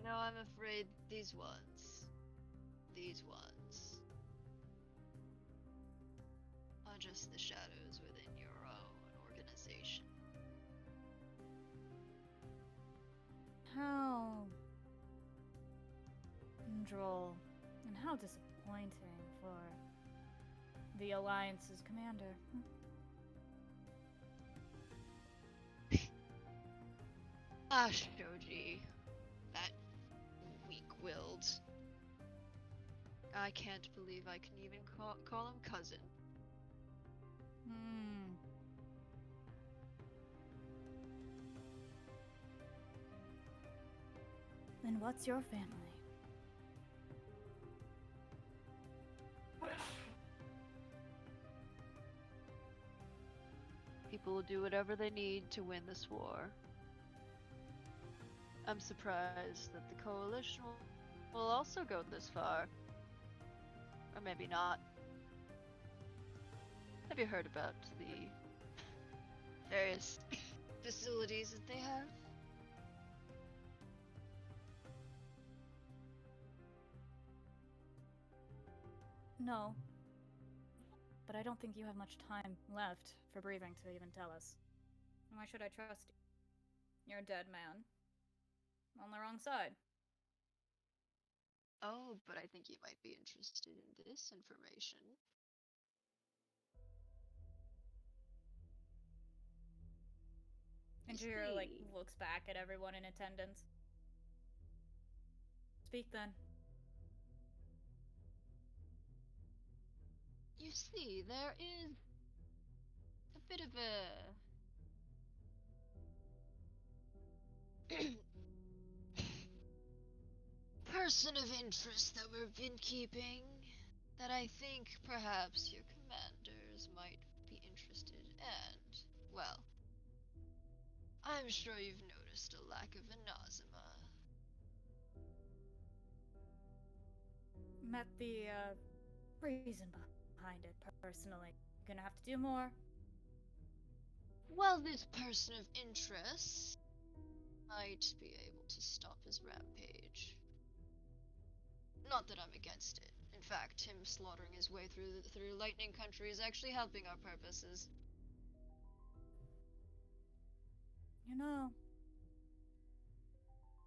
No, I'm afraid these ones are just the shadows within your own organization. How droll and how disappointing for the Alliance's commander. Shoji. That weak-willed. I can't believe I can even call him cousin. And what's your family? People will do whatever they need to win this war. I'm surprised that the coalition will also go this far. Or maybe not. Have you heard about the various facilities that they have? No. But I don't think you have much time left for breathing to even tell us. Why should I trust you? You're a dead man. On the wrong side. Oh, but I think you might be interested in this information. And You Jiro, like, see. looks back at everyone in attendance. Speak then. You see, there is a bit of a person of interest that we've been keeping that I think perhaps your commanders might be interested and, well, I'm sure you've noticed a lack of anazima. Met the, reason behind it, personally. Gonna have to do more. Well, this person of interest might be able to stop his rampage. Not that I'm against it. In fact, him slaughtering his way through Lightning Country is actually helping our purposes. You know,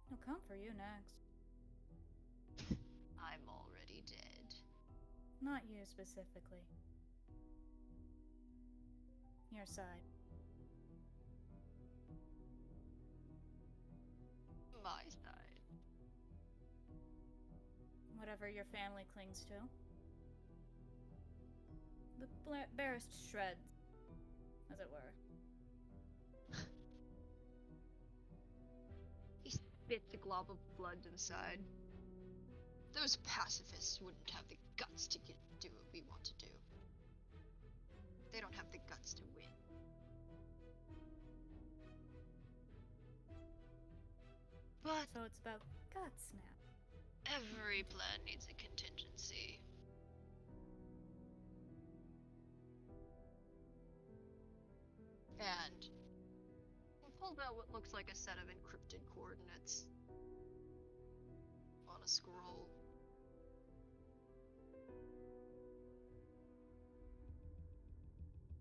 he'll come for you next. I'm already dead. Not you specifically. Your side. My side. Whatever your family clings to. The barest shreds, as it were. He spits a glob of blood to the side. Those pacifists wouldn't have the guts to do what we want to do. They don't have the guts to win. But So it's about guts now. every plan needs a contingency. hand and pulled out what looks like a set of encrypted coordinates on a scroll.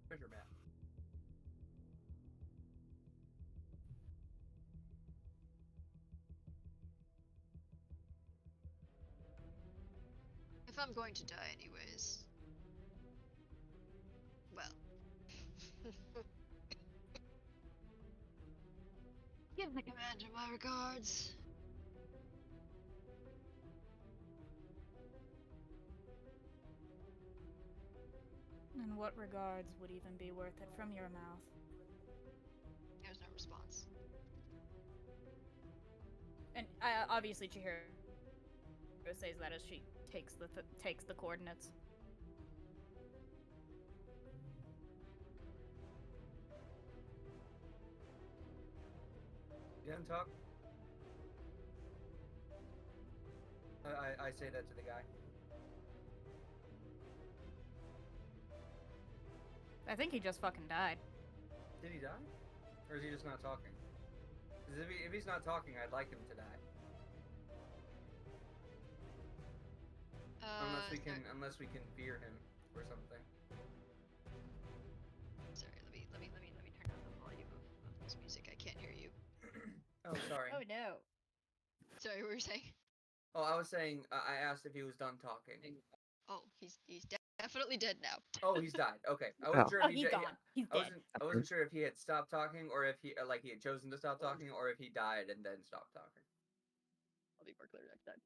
Treasure map. If I'm going to die anyways, well, give the commander my regards. And what regards would even be worth it from your mouth? There's no response. And obviously Chihiro says that as she takes the coordinates. You didn't talk? I say that to the guy. I think he just fucking died. Did he die? Or is he just not talking? Because if he's not talking, I'd like him to die. Unless we can fear him or something. Sorry, let me turn down the volume of this music. I can't hear you. Oh, sorry. Oh no. Sorry, what were you saying? Oh, I was saying I asked if he was done talking. Oh, he's definitely dead now. Oh, he's died. Okay, I wasn't sure if He's gone. He's dead. I wasn't sure if he had stopped talking or if he he had chosen to stop talking or if he died and then stopped talking. I'll be more clear next time.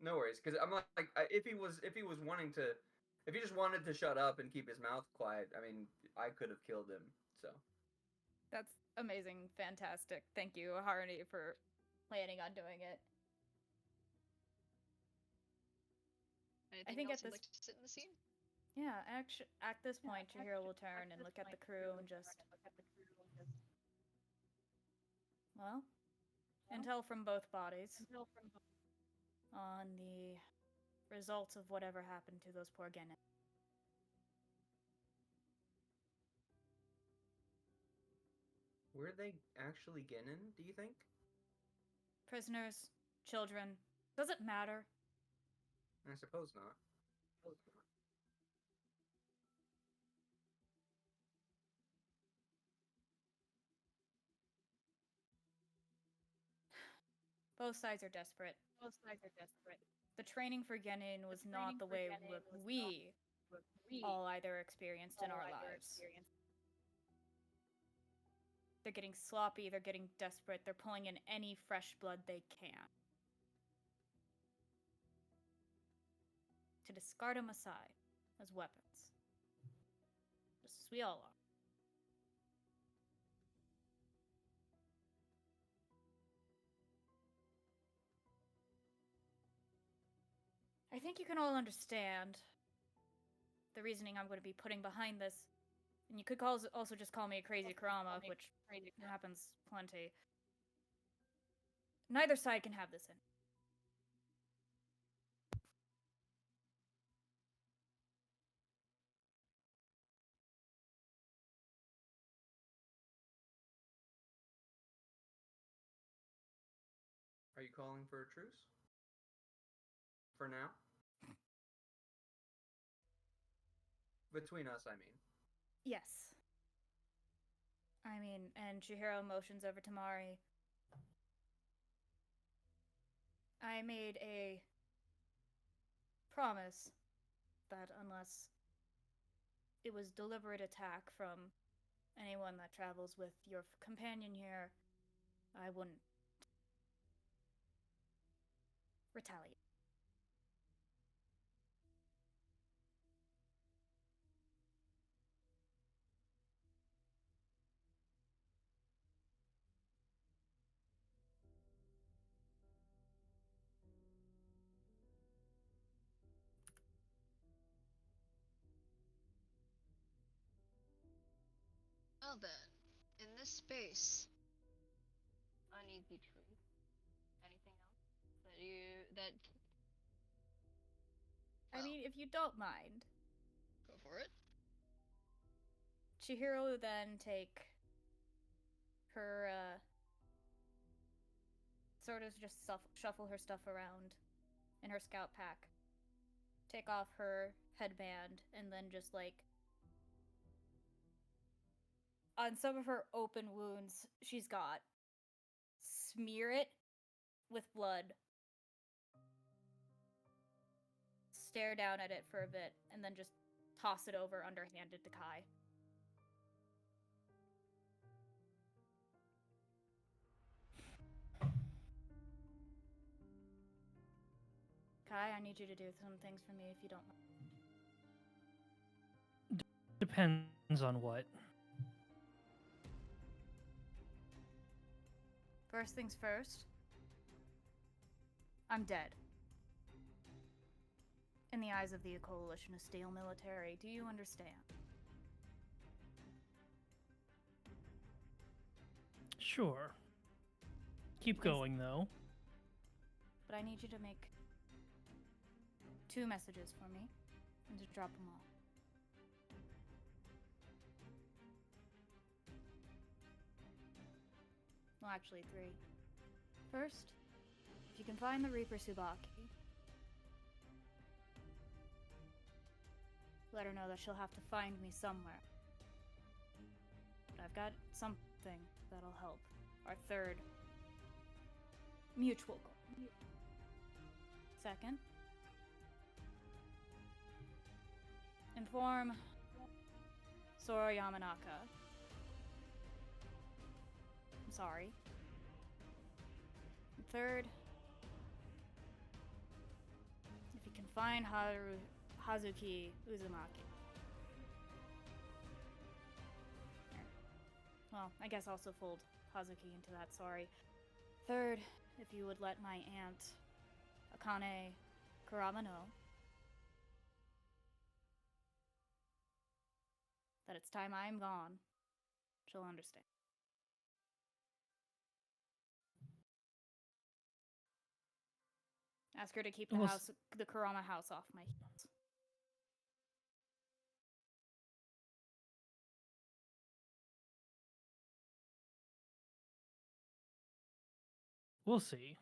No worries, because I'm if he just wanted to shut up and keep his mouth quiet, I mean, I could have killed him. So That's amazing. Fantastic. Thank you, Harney, for planning on doing it. Anything think else at you'd this- like to sit in the scene? Yeah, actually, at this point, Chihiro will turn and look at the crew and just. Well, intel from both bodies on the results of whatever happened to those poor Genin. were they actually Genin, do you think? Prisoners, children, does it matter? I suppose not. Both sides are desperate. The training for Genin was not the way we all either experienced in our lives. They're getting sloppy, they're getting desperate, they're pulling in any fresh blood they can. To discard them aside as weapons. Just as we all are. I think you can all understand the reasoning I'm going to be putting behind this. And you could also just call me a crazy Kurama, which happens plenty. Neither side can have this in. Are you calling for a truce? For now? Between us, I mean. Yes. I mean, and Chihiro motions over to Mari. I made a promise that unless it was deliberate attack from anyone that travels with your companion here, I wouldn't retaliate. Well then, in this space, I need the truth. Anything else that I mean, if you don't mind, go for it. Chihiro will then take her, sort of just shuffle her stuff around in her scout pack, take off her headband, and then just, like, on some of her open wounds she's got, smear it with blood, stare down at it for a bit, and then just toss it over underhanded to Kai. Kai, I need you to do some things for me if you don't mind. Depends on what. First things first, I'm dead. In the eyes of the Coalition of Steel Military, do you understand? Sure. Keep Please. going, though. But I need you to make 2 messages for me, and to drop them all. Well, actually 3. First, if you can find the Reaper Tsubaki, let her know that she'll have to find me somewhere. But I've got something that'll help. Our third mutual goal. Second, inform Sora Yamanaka. I'm sorry. And third, if you can find Hazuki Uzumaki. Well, I guess also fold Hazuki into that, sorry. Third, if you would let my aunt, Akane Kurama, know that it's time I'm gone, she'll understand. Ask her to keep the Kurama house off my heels. We'll see.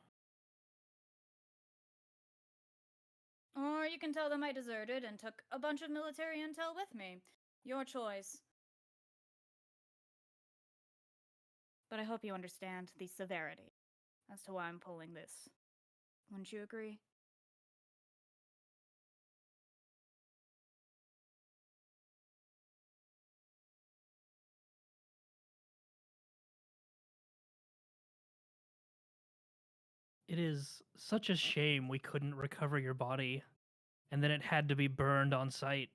Or you can tell them I deserted and took a bunch of military intel with me. Your choice. But I hope you understand the severity as to why I'm pulling this. Wouldn't you agree? It is such a shame we couldn't recover your body, and then it had to be burned on site.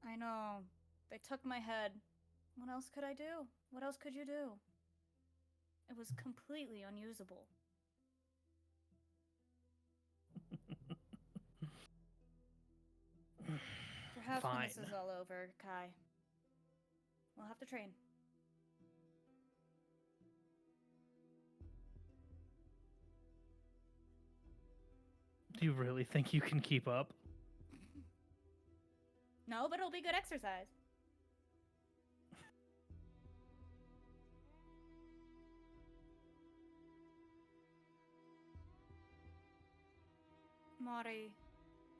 I know. They took my head. What else could I do? What else could you do? It was completely unusable. Perhaps when this Fine. is all over, Kai, we'll have to train. Do you really think you can keep up? No, but it'll be good exercise. Mari,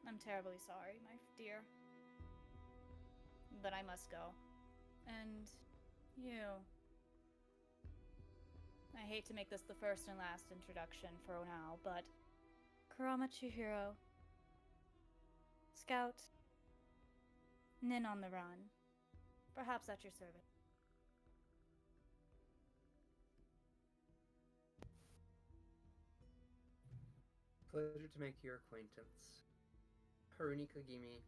I'm terribly sorry, my dear. But I must go. And you. I hate to make this the first and last introduction for now, but Kurama Chihiro, Scout, Nin on the run. Perhaps at your service. Pleasure to make your acquaintance. Haruni Kagimi.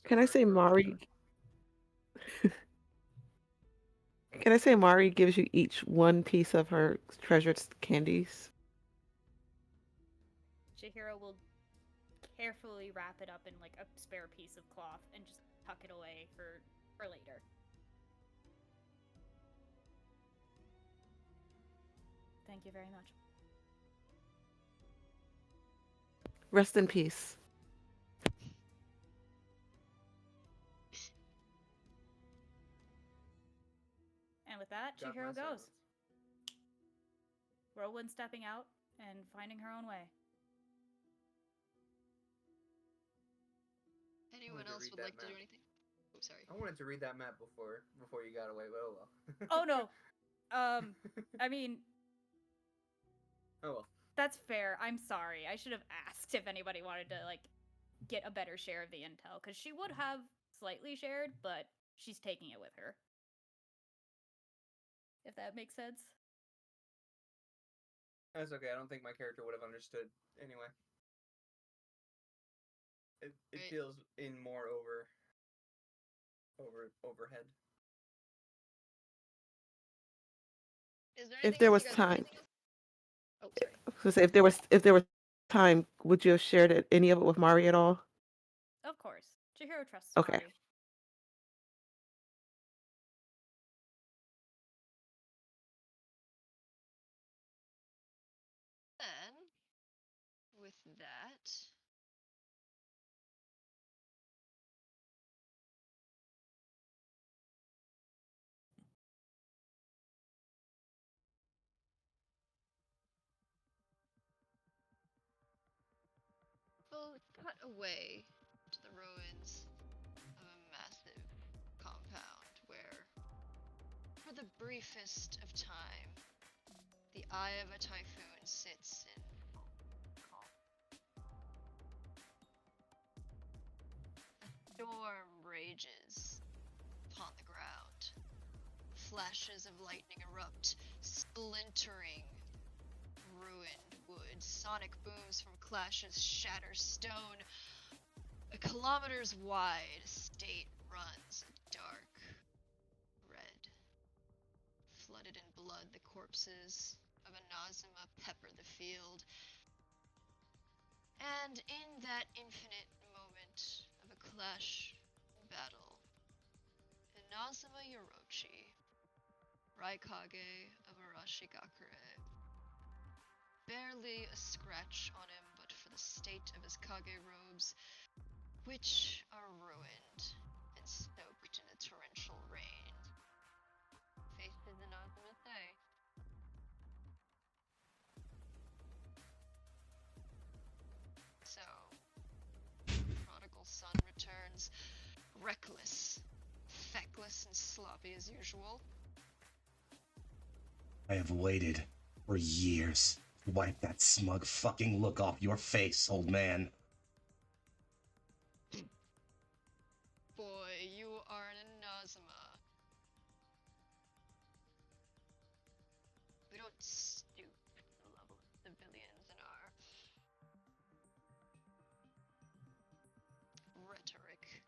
Can I say Mari? Can I say Mari gives you each one piece of her treasured candies? Chihiro will carefully wrap it up in like a spare piece of cloth and just tuck it away for later. Thank you very much. Rest in peace. And with that, Got Chihiro my goes. silence. Whirlwind stepping out and finding her own way. Anyone to else read would that like to do map. anything? Oh, sorry. I wanted to read that map before you got away, but oh well. Oh no. I mean, Oh well. that's fair. I'm sorry. I should have asked if anybody wanted to like get a better share of the intel, because she would have slightly shared, but she's taking it with her. If that makes sense. That's okay. I don't think my character would have understood anyway. It Right. feels in more overhead. Is there If anything there else was you guys time. anything else? Oh, sorry. So say if there was time, would you have shared any of it with Mari at all? Of course. Chihiro trusts Okay. Mari. Then, with that, we'll cut away to the ruins of a massive compound where, for the briefest of time, the eye of a typhoon sits in calm. A storm rages upon the ground. Flashes of lightning erupt, splintering ruined wood. Sonic booms from clashes shatter stone. A kilometers wide state runs dark red. Flooded in blood, the corpses of Inazuma pepper the field. And in that infinite moment of a clash battle, Inazuma Yorochi, Raikage of Arashigakure, barely a scratch on him but for the state of his Kage robes, which are ruined and soaked in a torrential rain, faces Inazuma say. So, prodigal son returns, reckless, feckless, and sloppy as usual. I have waited for years to wipe that smug fucking look off your face, old man. Boy, you are an Inazuma. We don't stoop to the level of civilians in our rhetoric.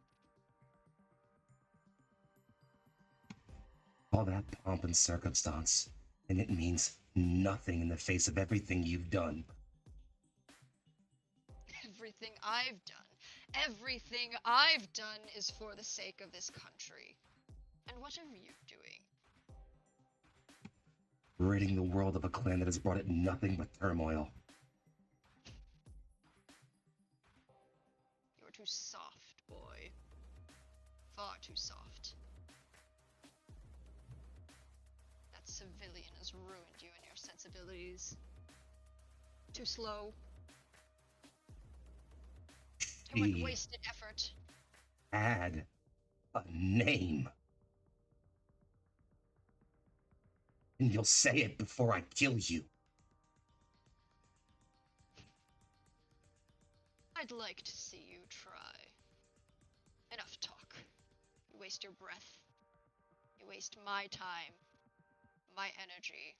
All that pomp and circumstance, and it means nothing in the face of everything you've done. Everything I've done is for the sake of this country. And what are you doing? Ridding the world of a clan that has brought it nothing but turmoil. You're too soft, boy. Far too soft. That civilian has ruined you and your sensibilities. Too slow. Too much She wasted effort. had a name. And you'll say it before I kill you. I'd like to see you try. Enough talk. You waste your breath. You waste my time. My energy.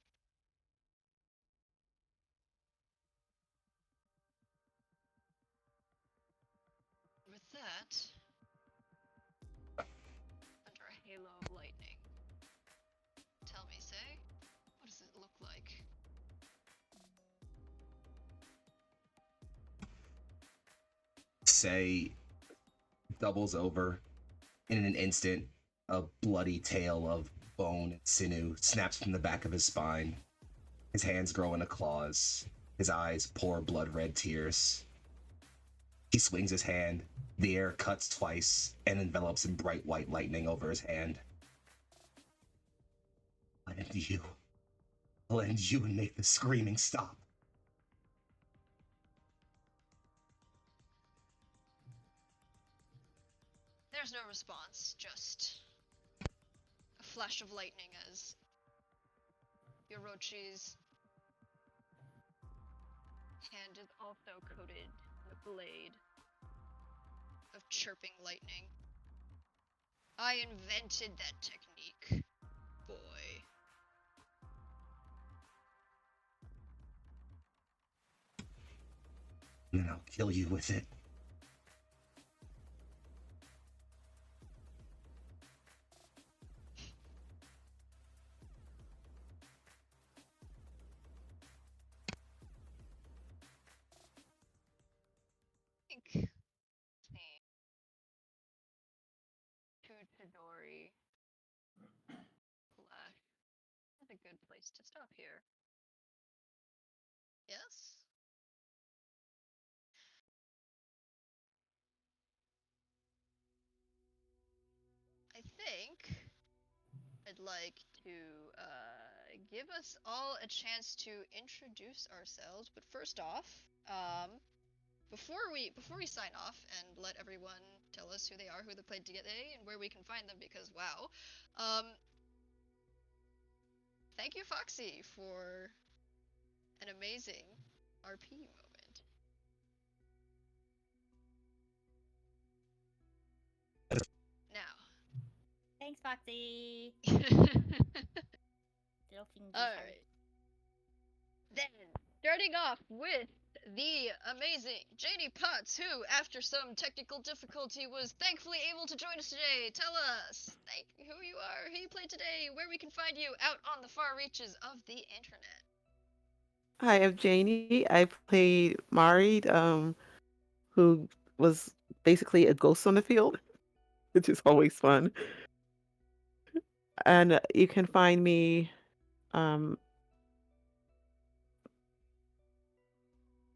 With that, under a halo of lightning, tell me, say, what does it look like? Say doubles over. In an instant, a bloody tail of bone and sinew snaps from the back of his spine. His hands grow into claws. His eyes pour blood-red tears. He swings his hand. The air cuts twice and envelops in bright white lightning over his hand. end you. I'll end you and make the screaming stop. There's no response, just a flash of lightning as Yorochi's hand is also coated in a blade of chirping lightning. I invented that technique, boy. And then I'll kill you with it. I think to Chidori Flash. That's a good place to stop here. Yes? I think I'd like to give us all a chance to introduce ourselves, but first off, before we sign off and let everyone tell us who they are, who they played today, and where we can find them, because wow, thank you, Foxy, for an amazing RP moment. Now. Thanks, Foxy. Alright. Then, starting off with the amazing JD Potts, who, after some technical difficulty, was thankfully able to join us today. Tell us who you are, who you played today, where we can find you out on the far reaches of the internet. Hi, I'm Janie. I played Mari, who was basically a ghost on the field, which is always fun. And you can find me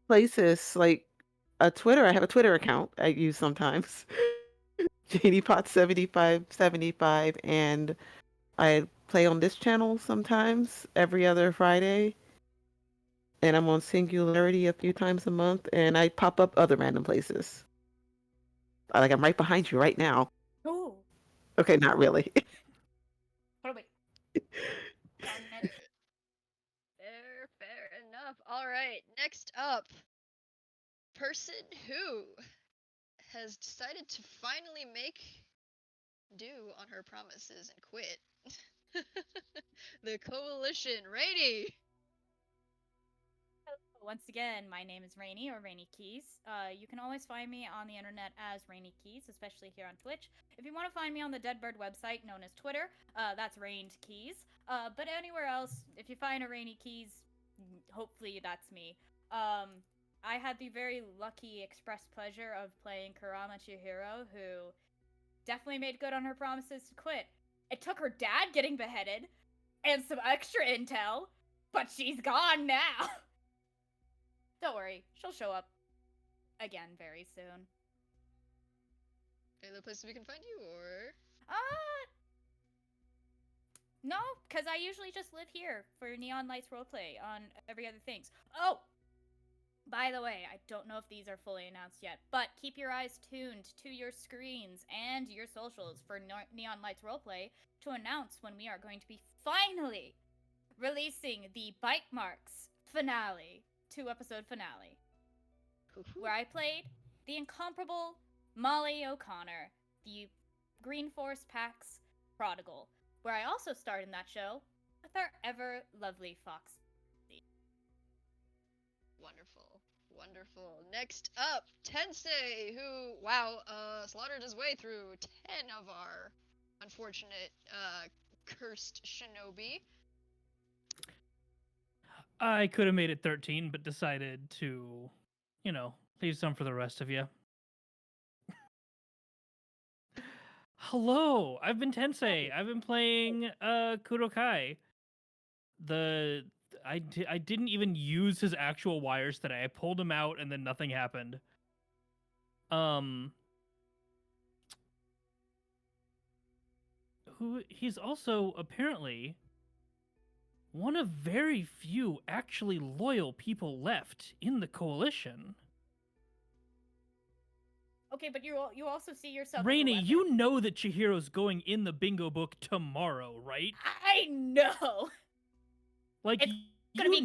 places like a Twitter. I have a Twitter account I use sometimes. JDPot7575, and I play on this channel sometimes every other Friday. And I'm on Singularity a few times a month, and I pop up other random places. Like I'm right behind you right now. Oh. Okay, not really. Hold on, wait. Fair enough. Alright, next up. Person who has decided to finally make do on her promises and quit. The Coalition, Rainy! Once again, my name is Rainy, or Rainy Keys. You can always find me on the internet as Rainy Keys, especially here on Twitch. If you want to find me on the Deadbird website known as Twitter, that's Rained Keys. But anywhere else, if you find a Rainy Keys, hopefully that's me. I had the very lucky express pleasure of playing Kurama Chihiro, who definitely made good on her promises to quit. It took her dad getting beheaded and some extra intel, but she's gone now. Don't worry, she'll show up again very soon. Any other places we can find you, or? No, because I usually just live here for Neon Lights Roleplay on every other things. Oh! By the way, I don't know if these are fully announced yet, but keep your eyes tuned to your screens and your socials for Neon Lights Roleplay to announce when we are going to be finally releasing the Bite Marks finale, 2-episode finale, where I played the incomparable Molly O'Connor, the Green Force Pack's prodigal, where I also starred in that show with our ever lovely Foxy. Wonderful. Next up, Tensei, who, wow, slaughtered his way through 10 of our unfortunate, cursed shinobi. I could have made it 13, but decided to, leave some for the rest of you. Hello, I've been Tensei. I've been playing Kurokai. I didn't even use his actual wires today. I pulled him out and then nothing happened. He's also apparently one of very few actually loyal people left in the coalition. Okay, but you also see yourself as a Rainy, weapon. you know that Chihiro's going in the bingo book tomorrow, right? I know. Like, It's gonna be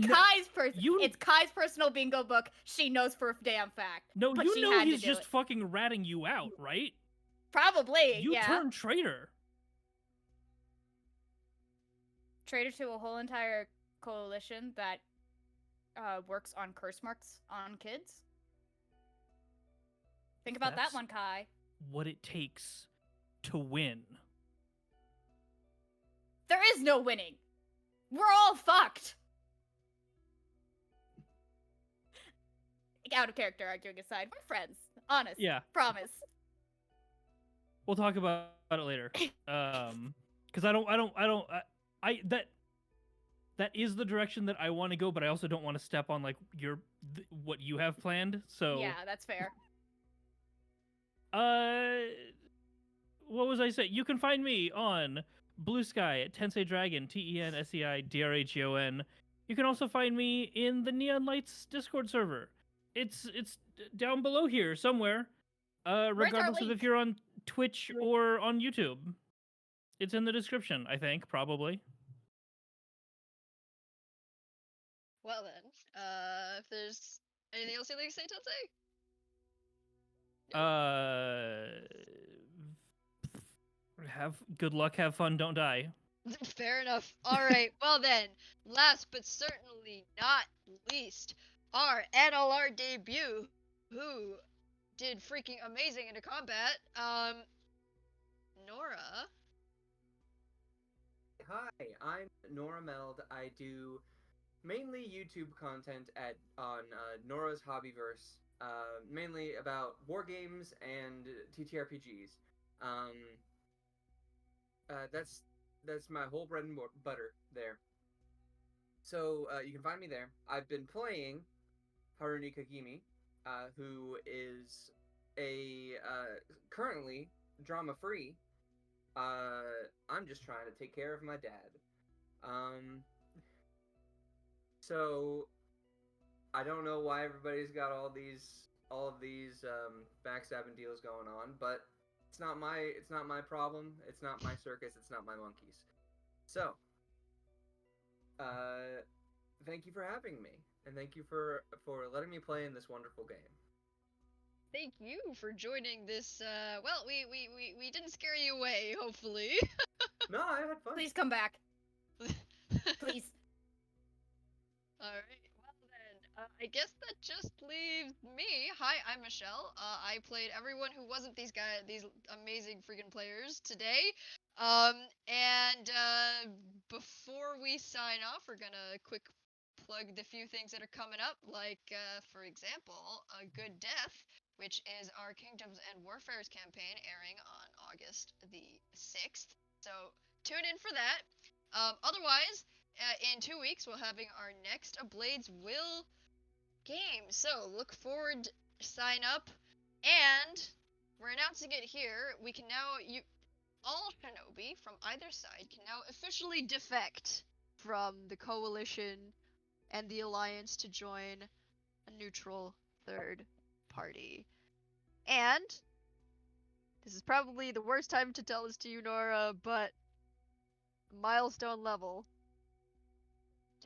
you- It's Kai's personal bingo book. She knows for a damn fact. No, but you she know had to he's do just it. fucking ratting you out, right? Probably. You yeah. turned traitor. Traitor to a whole entire coalition that works on curse marks on kids. Think about That's that one, Kai. what it takes to win. There is no winning. We're all fucked. Out of character arguing aside, we're friends. Honest. Yeah. Promise. We'll talk about it later. Because that is the direction that I want to go, but I also don't want to step on like what you have planned. So Yeah, that's fair. What was I saying? You can find me on Blue Sky at Tensei Dragon, TenSeiDragon. You can also find me in the Neon Lights Discord server. It's down below here somewhere. Regardless of if you're on Twitch or on YouTube. It's in the description, I think, probably. Well then, if there's anything else you'd like to say, Tensei? Have good luck, have fun, don't die. Fair enough. Alright, well then, last but certainly not least, our NLR debut, who did freaking amazing into combat, Nora. Hi, I'm Nora Meld. I do mainly YouTube content on Nora's Hobbyverse, mainly about war games and TTRPGs. That's my whole bread and butter there. So you can find me there. I've been playing Haruni Kagimi, who is a currently drama free. I'm just trying to take care of my dad. So I don't know why everybody's got all of these backstabbing deals going on, but it's not my problem. It's not my circus. It's not my monkeys. So, thank you for having me, and thank you for letting me play in this wonderful game. Thank you for joining this, well, we didn't scare you away, hopefully. No, I had fun. Please come back. Please. Alright, well then, I guess that just leaves me. Hi, I'm Michelle. I played everyone who wasn't these amazing freaking players today. Before we sign off, we're gonna quick plug the few things that are coming up, like, for example, A Good Death, which is our Kingdoms and Warfares campaign airing on August the 6th. So tune in for that. Otherwise, in 2 weeks, we're having our next A Blade's Will game. So look forward, sign up, and we're announcing it here. We can now, all shinobi from either side can now officially defect from the coalition and the alliance to join a neutral third party. And this is probably the worst time to tell this to you, Nora, but milestone level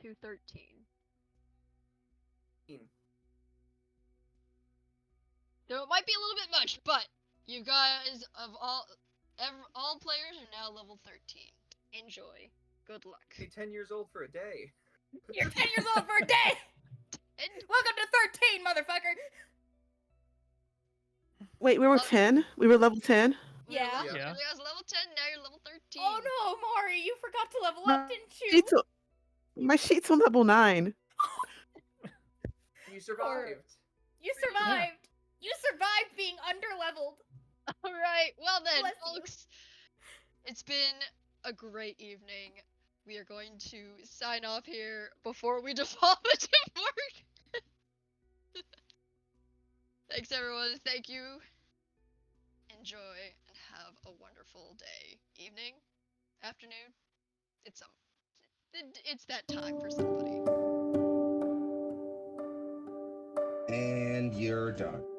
213. So it might be a little bit much, but you guys of all players are now level 13. Enjoy. Good luck. Be 10 years old for a day. You're 10 years old for a day! Welcome to 13, motherfucker! Wait, we were 10? We were level 10? Yeah. Yeah. You guys level 10, now you're level 13. Oh no, Mari, you forgot to level My up, didn't you? My sheet's on level 9. You survived. You survived! You survived being under-leveled! Alright, well then, Bless you. folks, it's been a great evening. We are going to sign off here before we default to work. Thanks everyone, thank you. Enjoy and have a wonderful day, evening, afternoon. It's It's that time for somebody. And you're done.